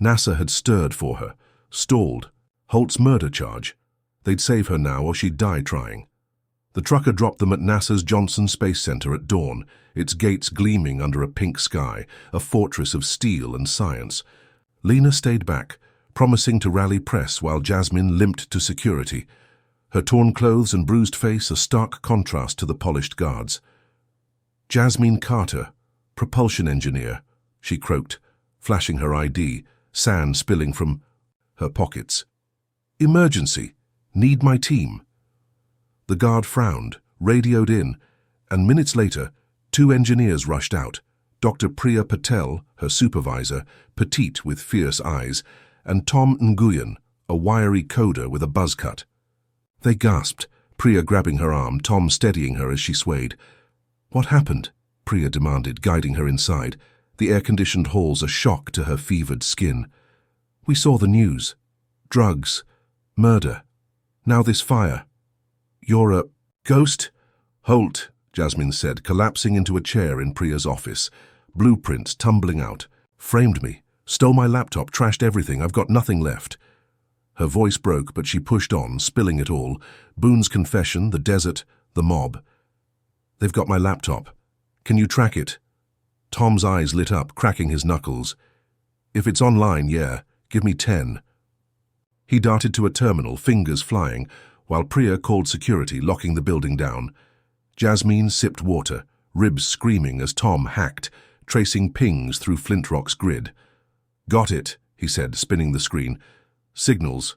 NASA had stirred for her, stalled. Holt's murder charge. They'd save her now or she'd die trying. The trucker dropped them at NASA's Johnson Space Center at dawn, its gates gleaming under a pink sky, a fortress of steel and science. Lena stayed back, promising to rally press while Jasmine limped to security. Her torn clothes and bruised face a stark contrast to the polished guards. "Jasmine Carter, propulsion engineer," she croaked, flashing her ID, sand spilling from her pockets. "Emergency. Need my team." The guard frowned, radioed in, and minutes later, 2 engineers rushed out. Dr. Priya Patel, her supervisor, petite with fierce eyes, and Tom Nguyen, a wiry coder with a buzz cut. They gasped, Priya grabbing her arm, Tom steadying her as she swayed. "What happened?" Priya demanded, guiding her inside, the air-conditioned halls a shock to her fevered skin. "We saw the news. Drugs. Murder. Now this fire. You're a ghost?" "Holt," Jasmine said, collapsing into a chair in Priya's office. Blueprints tumbling out. "Framed me. Stole my laptop, trashed everything. I've got nothing left." Her voice broke, but she pushed on, spilling it all. Boone's confession, the desert, the mob. "They've got my laptop. Can you track it?" Tom's eyes lit up, cracking his knuckles. "If it's online, yeah. Give me 10. He darted to a terminal, fingers flying, while Priya called security, locking the building down. Jasmine sipped water, ribs screaming as Tom hacked, tracing pings through Flintrock's grid. "Got it," he said, spinning the screen. "Signals.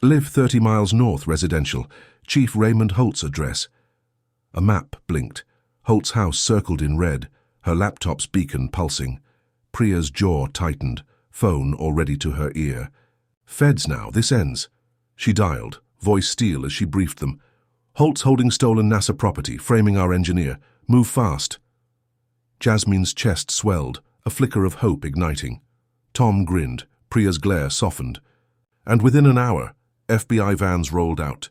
Live 30 miles north, residential. Chief Raymond Holt's address." A map blinked. Holt's house circled in red, her laptop's beacon pulsing. Priya's jaw tightened, phone already to her ear. "Feds now, this ends." She dialed, voice steel as she briefed them. "Holt's holding stolen NASA property, framing our engineer. Move fast." Jasmine's chest swelled, a flicker of hope igniting. Tom grinned, Priya's glare softened. And within an hour, FBI vans rolled out,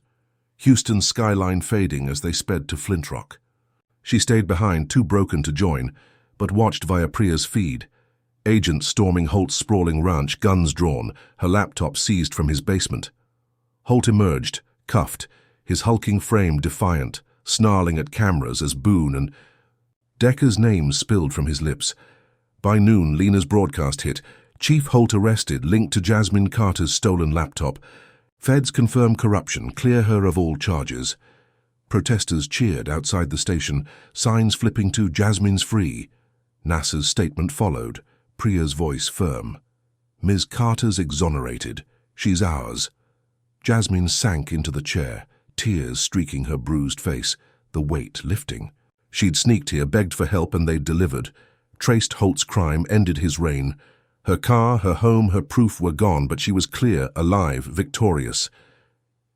Houston's skyline fading as they sped to Flintrock. She stayed behind, too broken to join, but watched via Priya's feed. Agents storming Holt's sprawling ranch, guns drawn, her laptop seized from his basement. Holt emerged, cuffed, his hulking frame defiant, snarling at cameras as Boone and Decker's name spilled from his lips. By noon, Lena's broadcast hit. Chief Holt arrested, linked to Jasmine Carter's stolen laptop. Feds confirm corruption, clear her of all charges. Protesters cheered outside the station, signs flipping to "Jasmine's free." NASA's statement followed, Priya's voice firm. "Ms. Carter's exonerated. She's ours." Jasmine sank into the chair, tears streaking her bruised face, the weight lifting. She'd sneaked here, begged for help, and they'd delivered. Traced Holt's crime, ended his reign. Her car, her home, her proof were gone, but she was clear, alive, victorious.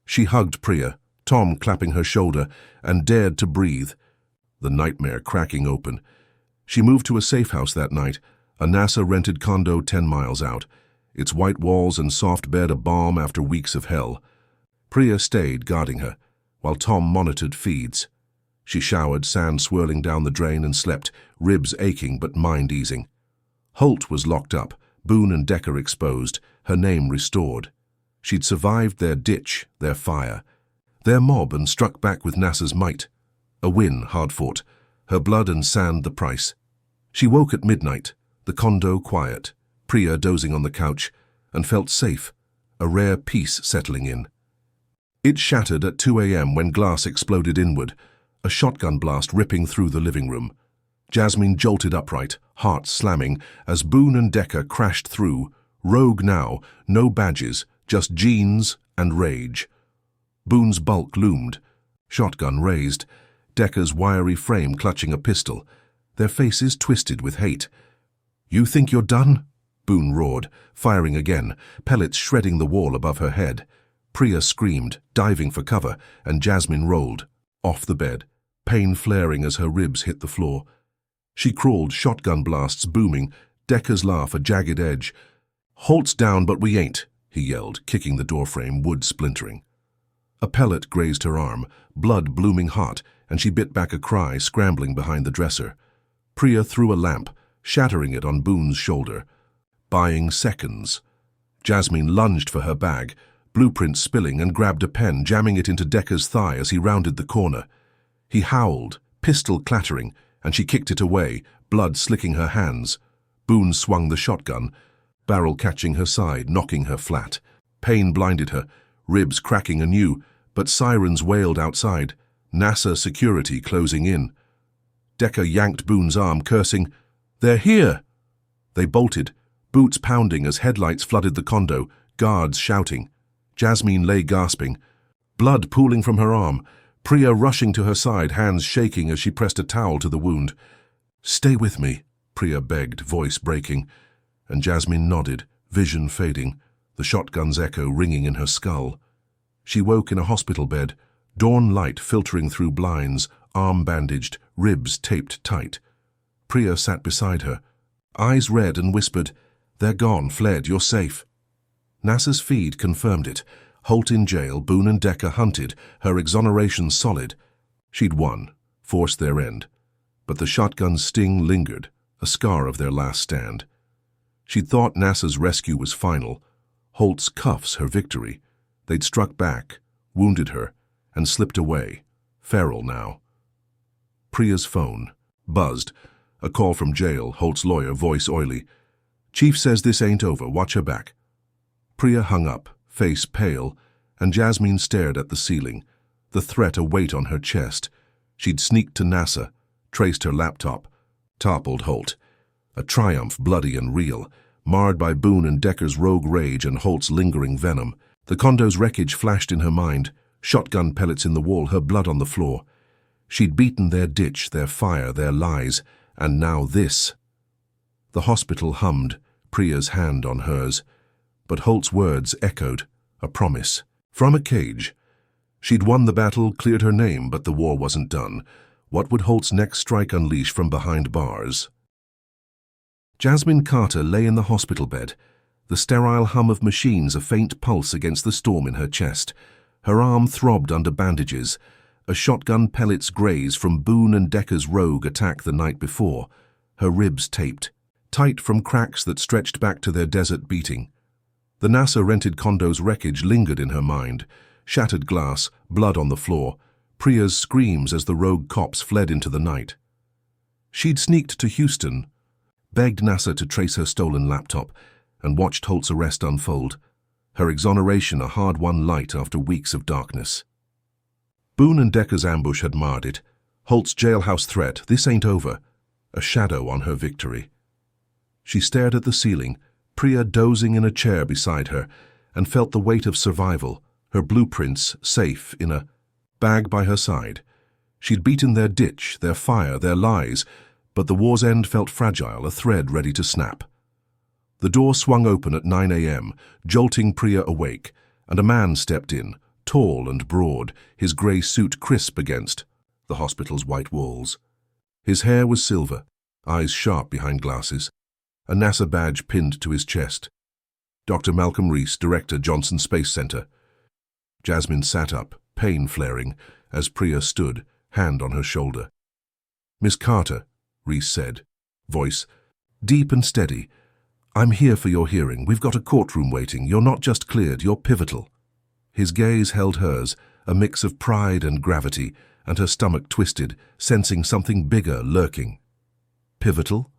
She hugged Priya, Tom clapping her shoulder, and dared to breathe. The nightmare cracking open. She moved to a safe house that night, a NASA-rented condo 10 miles out, its white walls and soft bed a balm after weeks of hell. Priya stayed, guarding her, while Tom monitored feeds. She showered, sand swirling down the drain, and slept, ribs aching but mind easing. Holt was locked up, Boone and Decker exposed, her name restored. She'd survived their ditch, their fire, their mob, and struck back with NASA's might. A win, hard-fought, her blood and sand the price. She woke at midnight, the condo quiet, Priya dozing on the couch, and felt safe, a rare peace settling in. It shattered at 2 a.m. when glass exploded inward, a shotgun blast ripping through the living room. Jasmine jolted upright, heart slamming, as Boone and Decker crashed through, rogue now, no badges, just jeans and rage. Boone's bulk loomed, shotgun raised, Decker's wiry frame clutching a pistol, their faces twisted with hate. "You think you're done?" Boone roared, firing again, pellets shredding the wall above her head. Priya screamed, diving for cover, and Jasmine rolled, off the bed, pain flaring as her ribs hit the floor. She crawled, shotgun blasts booming, Decker's laugh a jagged edge. "Holt's down, but we ain't," he yelled, kicking the doorframe, wood splintering. A pellet grazed her arm, blood blooming hot, and she bit back a cry, scrambling behind the dresser. Priya threw a lamp, shattering it on Boone's shoulder. Buying seconds. Jasmine lunged for her bag, blueprint spilling, and grabbed a pen, jamming it into Decker's thigh as he rounded the corner. He howled, pistol clattering, and she kicked it away, blood slicking her hands. Boone swung the shotgun. barrel catching her side, knocking her flat. Pain blinded her, ribs cracking anew, but sirens wailed outside, NASA security closing in. Decker yanked Boone's arm, cursing, "They're here!" They bolted, boots pounding as headlights flooded the condo, guards shouting. Jasmine lay gasping, blood pooling from her arm, Priya rushing to her side, hands shaking as she pressed a towel to the wound. "Stay with me," Priya begged, voice breaking, and Jasmine nodded, vision fading, the shotgun's echo ringing in her skull. She woke in a hospital bed, dawn light filtering through blinds, arm bandaged, ribs taped tight. Priya sat beside her, eyes red, and whispered, "They're gone, fled, you're safe." NASA's feed confirmed it. Holt in jail, Boone and Decker hunted, her exoneration solid. She'd won, forced their end. But the shotgun's sting lingered, a scar of their last stand. She'd thought NASA's rescue was final, Holt's cuffs her victory. They'd struck back, wounded her, and slipped away, feral now. Priya's phone buzzed. A call from jail, Holt's lawyer, voice oily. "Chief says this ain't over, watch her back." Priya hung up, face pale, and Jasmine stared at the ceiling, the threat a weight on her chest. She'd sneaked to NASA, traced her laptop, toppled Holt. A triumph bloody and real, marred by Boone and Decker's rogue rage and Holt's lingering venom. The condo's wreckage flashed in her mind, shotgun pellets in the wall, her blood on the floor. She'd beaten their ditch, their fire, their lies, and now this. The hospital hummed, Priya's hand on hers, but Holt's words echoed, a promise. From a cage. She'd won the battle, cleared her name, but the war wasn't done. What would Holt's next strike unleash from behind bars? Jasmine Carter lay in the hospital bed, the sterile hum of machines a faint pulse against the storm in her chest. Her arm throbbed under bandages, a shotgun pellet's graze from Boone and Decker's rogue attack the night before, her ribs taped, tight from cracks that stretched back to their desert beating. The NASA-rented condo's wreckage lingered in her mind, shattered glass, blood on the floor, Priya's screams as the rogue cops fled into the night. She'd sneaked to Houston, begged NASA to trace her stolen laptop, and watched Holt's arrest unfold, her exoneration a hard-won light after weeks of darkness. Boone and Decker's ambush had marred it. Holt's jailhouse threat, this ain't over, a shadow on her victory. She stared at the ceiling, Priya dozing in a chair beside her, and felt the weight of survival, her blueprints safe in a bag by her side. She'd beaten their ditch, their fire, their lies, but the war's end felt fragile, a thread ready to snap. The door swung open at 9 a.m., jolting Priya awake, and a man stepped in, tall and broad, his grey suit crisp against the hospital's white walls. His hair was silver, eyes sharp behind glasses, a NASA badge pinned to his chest. Dr. Malcolm Reese, Director, Johnson Space Center. Jasmine sat up, pain flaring, as Priya stood, hand on her shoulder. "Miss Carter," Reese said, voice deep and steady, "I'm here for your hearing. We've got a courtroom waiting. You're not just cleared, you're pivotal." His gaze held hers, a mix of pride and gravity, and her stomach twisted, sensing something bigger lurking. "Pivotal?"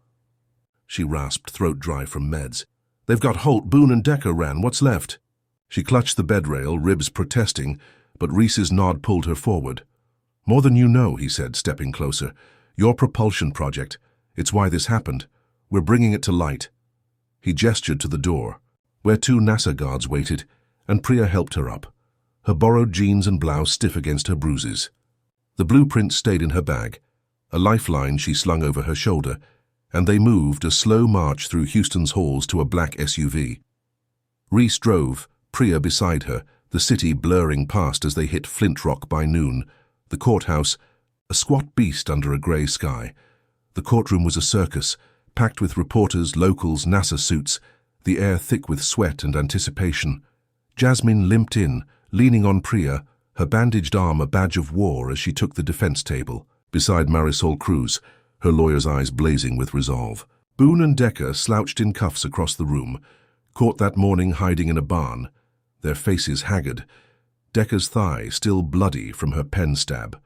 She rasped, throat dry from meds. "They've got Holt, Boone and Decker ran. What's left?" She clutched the bed rail, ribs protesting, but Reese's nod pulled her forward. "More than you know," he said, stepping closer. "Your propulsion project. It's why this happened. We're bringing it to light." He gestured to the door, where two NASA guards waited, and Priya helped her up, her borrowed jeans and blouse stiff against her bruises. The blueprint stayed in her bag, a lifeline she slung over her shoulder, and they moved a slow march through Houston's halls to a black SUV. Reese drove, Priya beside her, the city blurring past as they hit Flint Rock by noon, the courthouse, a squat beast under a grey sky. The courtroom was a circus, packed with reporters, locals, NASA suits, the air thick with sweat and anticipation. Jasmine limped in, leaning on Priya, her bandaged arm a badge of war as she took the defense table, beside Marisol Cruz, her lawyer's eyes blazing with resolve. Boone and Decker slouched in cuffs across the room, caught that morning hiding in a barn, their faces haggard, Decker's thigh still bloody from her pen stab.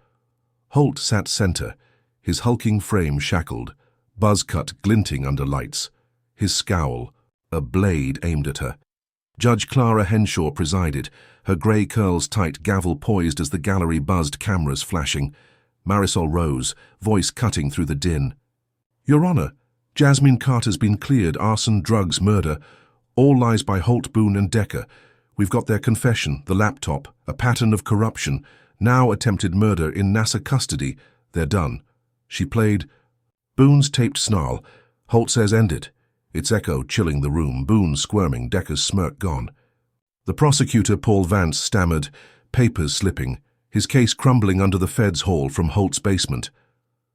Holt sat center, his hulking frame shackled, buzz cut glinting under lights, his scowl, a blade aimed at her. Judge Clara Henshaw presided, her grey curls tight, gavel poised as the gallery buzzed, cameras flashing. Marisol rose, voice cutting through the din. "Your Honour, Jasmine Carter's been cleared, arson, drugs, murder. All lies by Holt, Boone and Decker. We've got their confession, the laptop, a pattern of corruption, now attempted murder in NASA custody. They're done." She played. Boone's taped snarl. Holt says end it. Its echo chilling the room, Boone squirming, Decker's smirk gone. The prosecutor, Paul Vance, stammered, papers slipping, his case crumbling under the feds' hall from Holt's basement.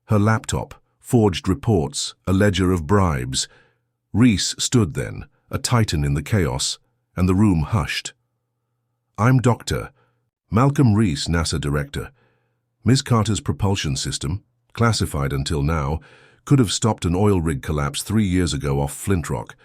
Her laptop, forged reports, a ledger of bribes. Reese stood then, a titan in the chaos, and the room hushed. "I'm Dr. Malcolm Reese, NASA director. Ms. Carter's propulsion system, classified until now, could have stopped an oil rig collapse 3 years ago off Flint Rock.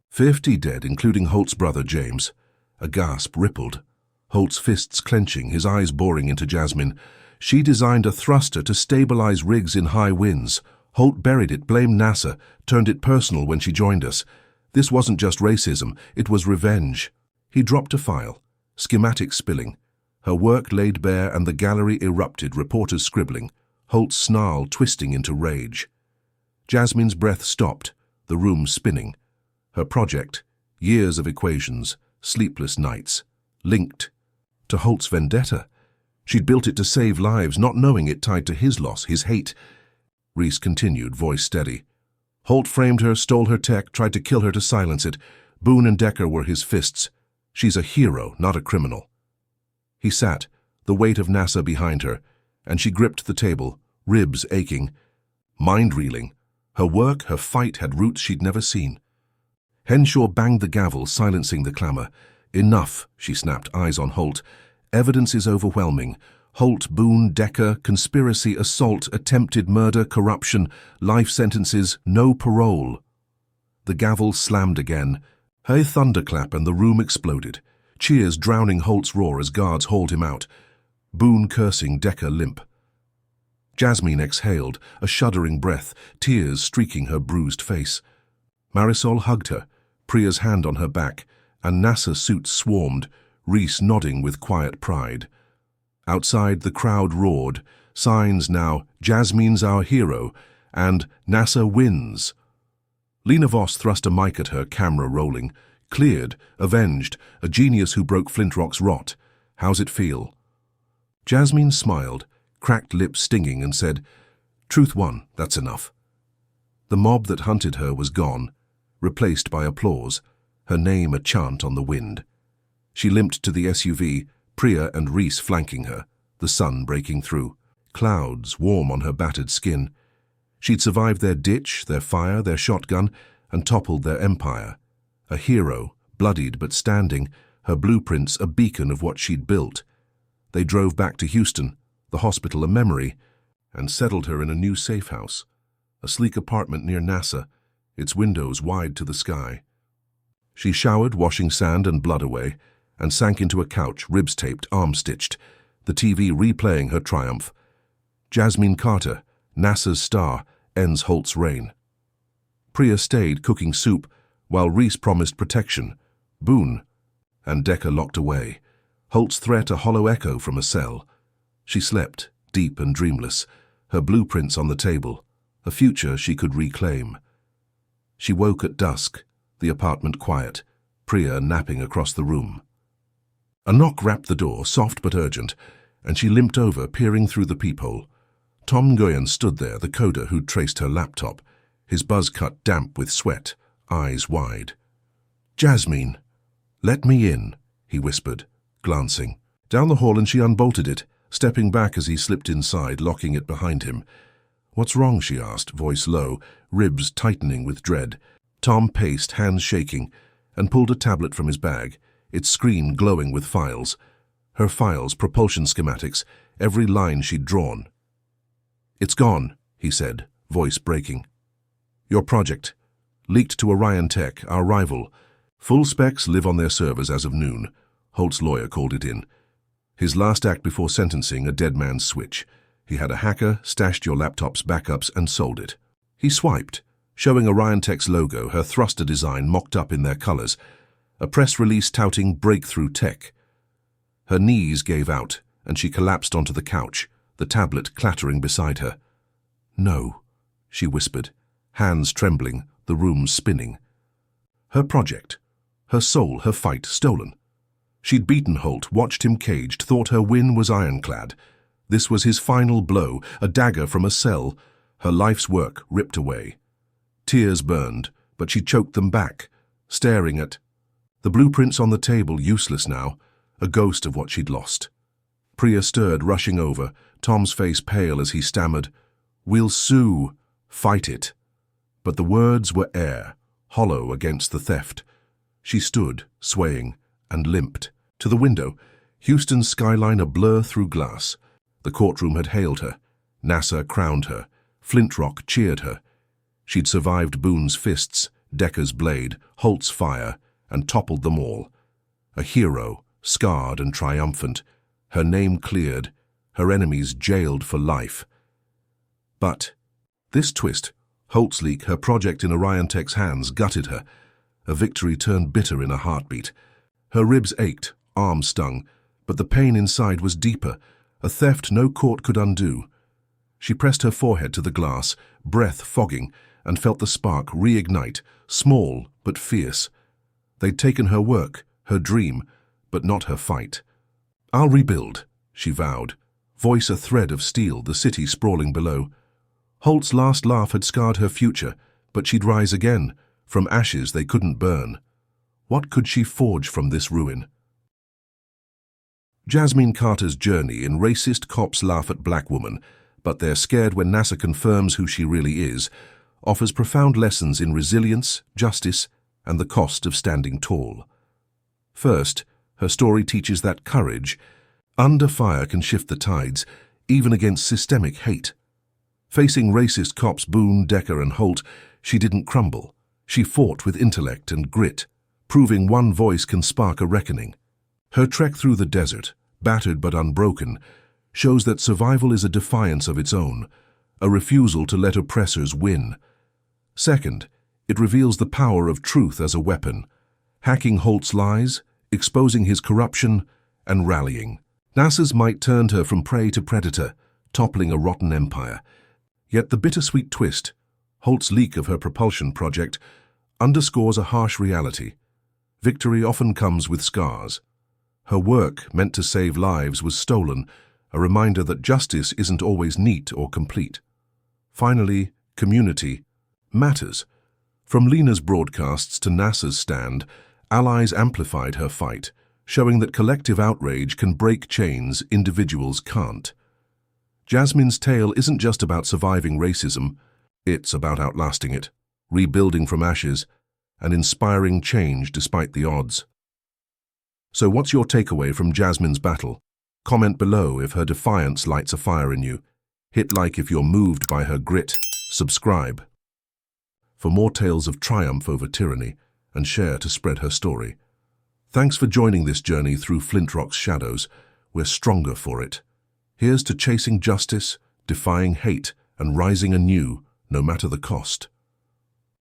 50 dead, including Holt's brother, James." A gasp rippled. Holt's fists clenching, his eyes boring into Jasmine. "She designed a thruster to stabilize rigs in high winds. Holt buried it, blamed NASA, turned it personal when she joined us. This wasn't just racism, it was revenge." He dropped a file, schematics spilling. Her work laid bare and the gallery erupted, reporters scribbling. Holt's snarl twisting into rage. Jasmine's breath stopped, the room spinning. Her project, years of equations, sleepless nights, linked to Holt's vendetta. She'd built it to save lives, not knowing it tied to his loss, his hate. Reese continued, voice steady. "Holt framed her, stole her tech, tried to kill her to silence it. Boone and Decker were his fists. She's a hero, not a criminal." He sat, the weight of NASA behind her, and she gripped the table, ribs aching, mind reeling. Her work, her fight had roots she'd never seen. Henshaw banged the gavel, silencing the clamor. "Enough," she snapped, eyes on Holt. "Evidence is overwhelming. Holt, Boone, Decker, conspiracy, assault, attempted murder, corruption, life sentences, no parole." The gavel slammed again. A thunderclap and the room exploded. Cheers drowning Holt's roar as guards hauled him out. Boone cursing, Decker limp. Jasmine exhaled, a shuddering breath, tears streaking her bruised face. Marisol hugged her, Priya's hand on her back, and NASA suits swarmed, Reese nodding with quiet pride. Outside, the crowd roared, signs now, "Jasmine's our hero," and "NASA wins." Lena Voss thrust a mic at her, camera rolling. "Cleared, avenged, a genius who broke Flint Rock's rot. How's it feel?" Jasmine smiled, cracked lips stinging, and said, "Truth won, that's enough." The mob that hunted her was gone, replaced by applause, her name a chant on the wind. She limped to the SUV, Priya and Reese flanking her, the sun breaking through, clouds warm on her battered skin. She'd survived their ditch, their fire, their shotgun, and toppled their empire. A hero, bloodied but standing, her blueprints a beacon of what she'd built. They drove back to Houston, the hospital a memory, and settled her in a new safe house, a sleek apartment near NASA, its windows wide to the sky. She showered, washing sand and blood away, and sank into a couch, ribs taped, arms stitched, the TV replaying her triumph. Jasmine Carter, NASA's star, ends Holt's reign. Priya stayed, cooking soup, while Reese promised protection. Boone and Decker locked away. Holt's threat a hollow echo from a cell. She slept, deep and dreamless, her blueprints on the table, a future she could reclaim. She woke at dusk, the apartment quiet, Priya napping across the room. A knock rapped the door, soft but urgent, and she limped over, peering through the peephole. Tom Nguyen stood there, the coder who'd traced her laptop, his buzz cut damp with sweat, eyes wide. "Jasmine, let me in," he whispered, glancing. Down the hall, and she unbolted it, stepping back as he slipped inside, locking it behind him. "What's wrong?" she asked, voice low, ribs tightening with dread. Tom paced, hands shaking, and pulled a tablet from his bag, its screen glowing with files. Her files, propulsion schematics, every line she'd drawn. "It's gone," he said, voice breaking. "Your project. Leaked to Orion Tech, our rival. Full specs live on their servers as of noon." Holt's lawyer called it in. His last act before sentencing, a dead man's switch. He had a hacker, stashed your laptop's backups, and sold it. He swiped. showing a Ryantex logo, her thruster design mocked up in their colors, a press release touting breakthrough tech. Her knees gave out, and she collapsed onto the couch, the tablet clattering beside her. "No," she whispered, hands trembling, the room spinning. Her project, her soul, her fight stolen. She'd beaten Holt, watched him caged, thought her win was ironclad. This was his final blow, a dagger from a cell, her life's work ripped away. Tears burned, but she choked them back, staring at the blueprints on the table, useless now, a ghost of what she'd lost. Priya stirred, rushing over, Tom's face pale as he stammered, "We'll sue, fight it." But the words were air, hollow against the theft. She stood, swaying, and limped. To the window, Houston's skyline a blur through glass. The courtroom had hailed her. NASA crowned her. Flint Rock cheered her. She'd survived Boone's fists, Decker's blade, Holt's fire, and toppled them all. A hero, scarred and triumphant, her name cleared, her enemies jailed for life. But this twist, Holt's leak, her project in Oriontech's hands, gutted her. A victory turned bitter in a heartbeat. Her ribs ached, arms stung, but the pain inside was deeper, a theft no court could undo. She pressed her forehead to the glass, breath fogging, and felt the spark reignite, small but fierce. They'd taken her work, her dream, but not her fight. "I'll rebuild," she vowed, voice a thread of steel, the city sprawling below. Holt's last laugh had scarred her future, but she'd rise again, from ashes they couldn't burn. What could she forge from this ruin? Jasmine Carter's journey in Racist Cops Laugh at Black Woman, but they're scared when NASA confirms who she really is, offers profound lessons in resilience, justice, and the cost of standing tall. First, her story teaches that courage, under fire, can shift the tides, even against systemic hate. Facing racist cops Boone, Decker, and Holt, she didn't crumble. She fought with intellect and grit, proving one voice can spark a reckoning. Her trek through the desert, battered but unbroken, shows that survival is a defiance of its own, a refusal to let oppressors win. Second, it reveals the power of truth as a weapon, hacking Holt's lies, exposing his corruption, and rallying. NASA's might turned her from prey to predator, toppling a rotten empire. Yet the bittersweet twist, Holt's leak of her propulsion project, underscores a harsh reality. Victory often comes with scars. Her work, meant to save lives, was stolen, a reminder that justice isn't always neat or complete. Finally, community matters. From Lena's broadcasts to NASA's stand, allies amplified her fight, showing that collective outrage can break chains individuals can't. Jasmine's tale isn't just about surviving racism, it's about outlasting it, rebuilding from ashes, and inspiring change despite the odds. So what's your takeaway from Jasmine's battle? Comment below if her defiance lights a fire in you. Hit like if you're moved by her grit. Subscribe for more tales of triumph over tyranny, and share to spread her story. Thanks for joining this journey through Flint Rock's shadows. We're stronger for it. Here's to chasing justice, defying hate, and rising anew, no matter the cost.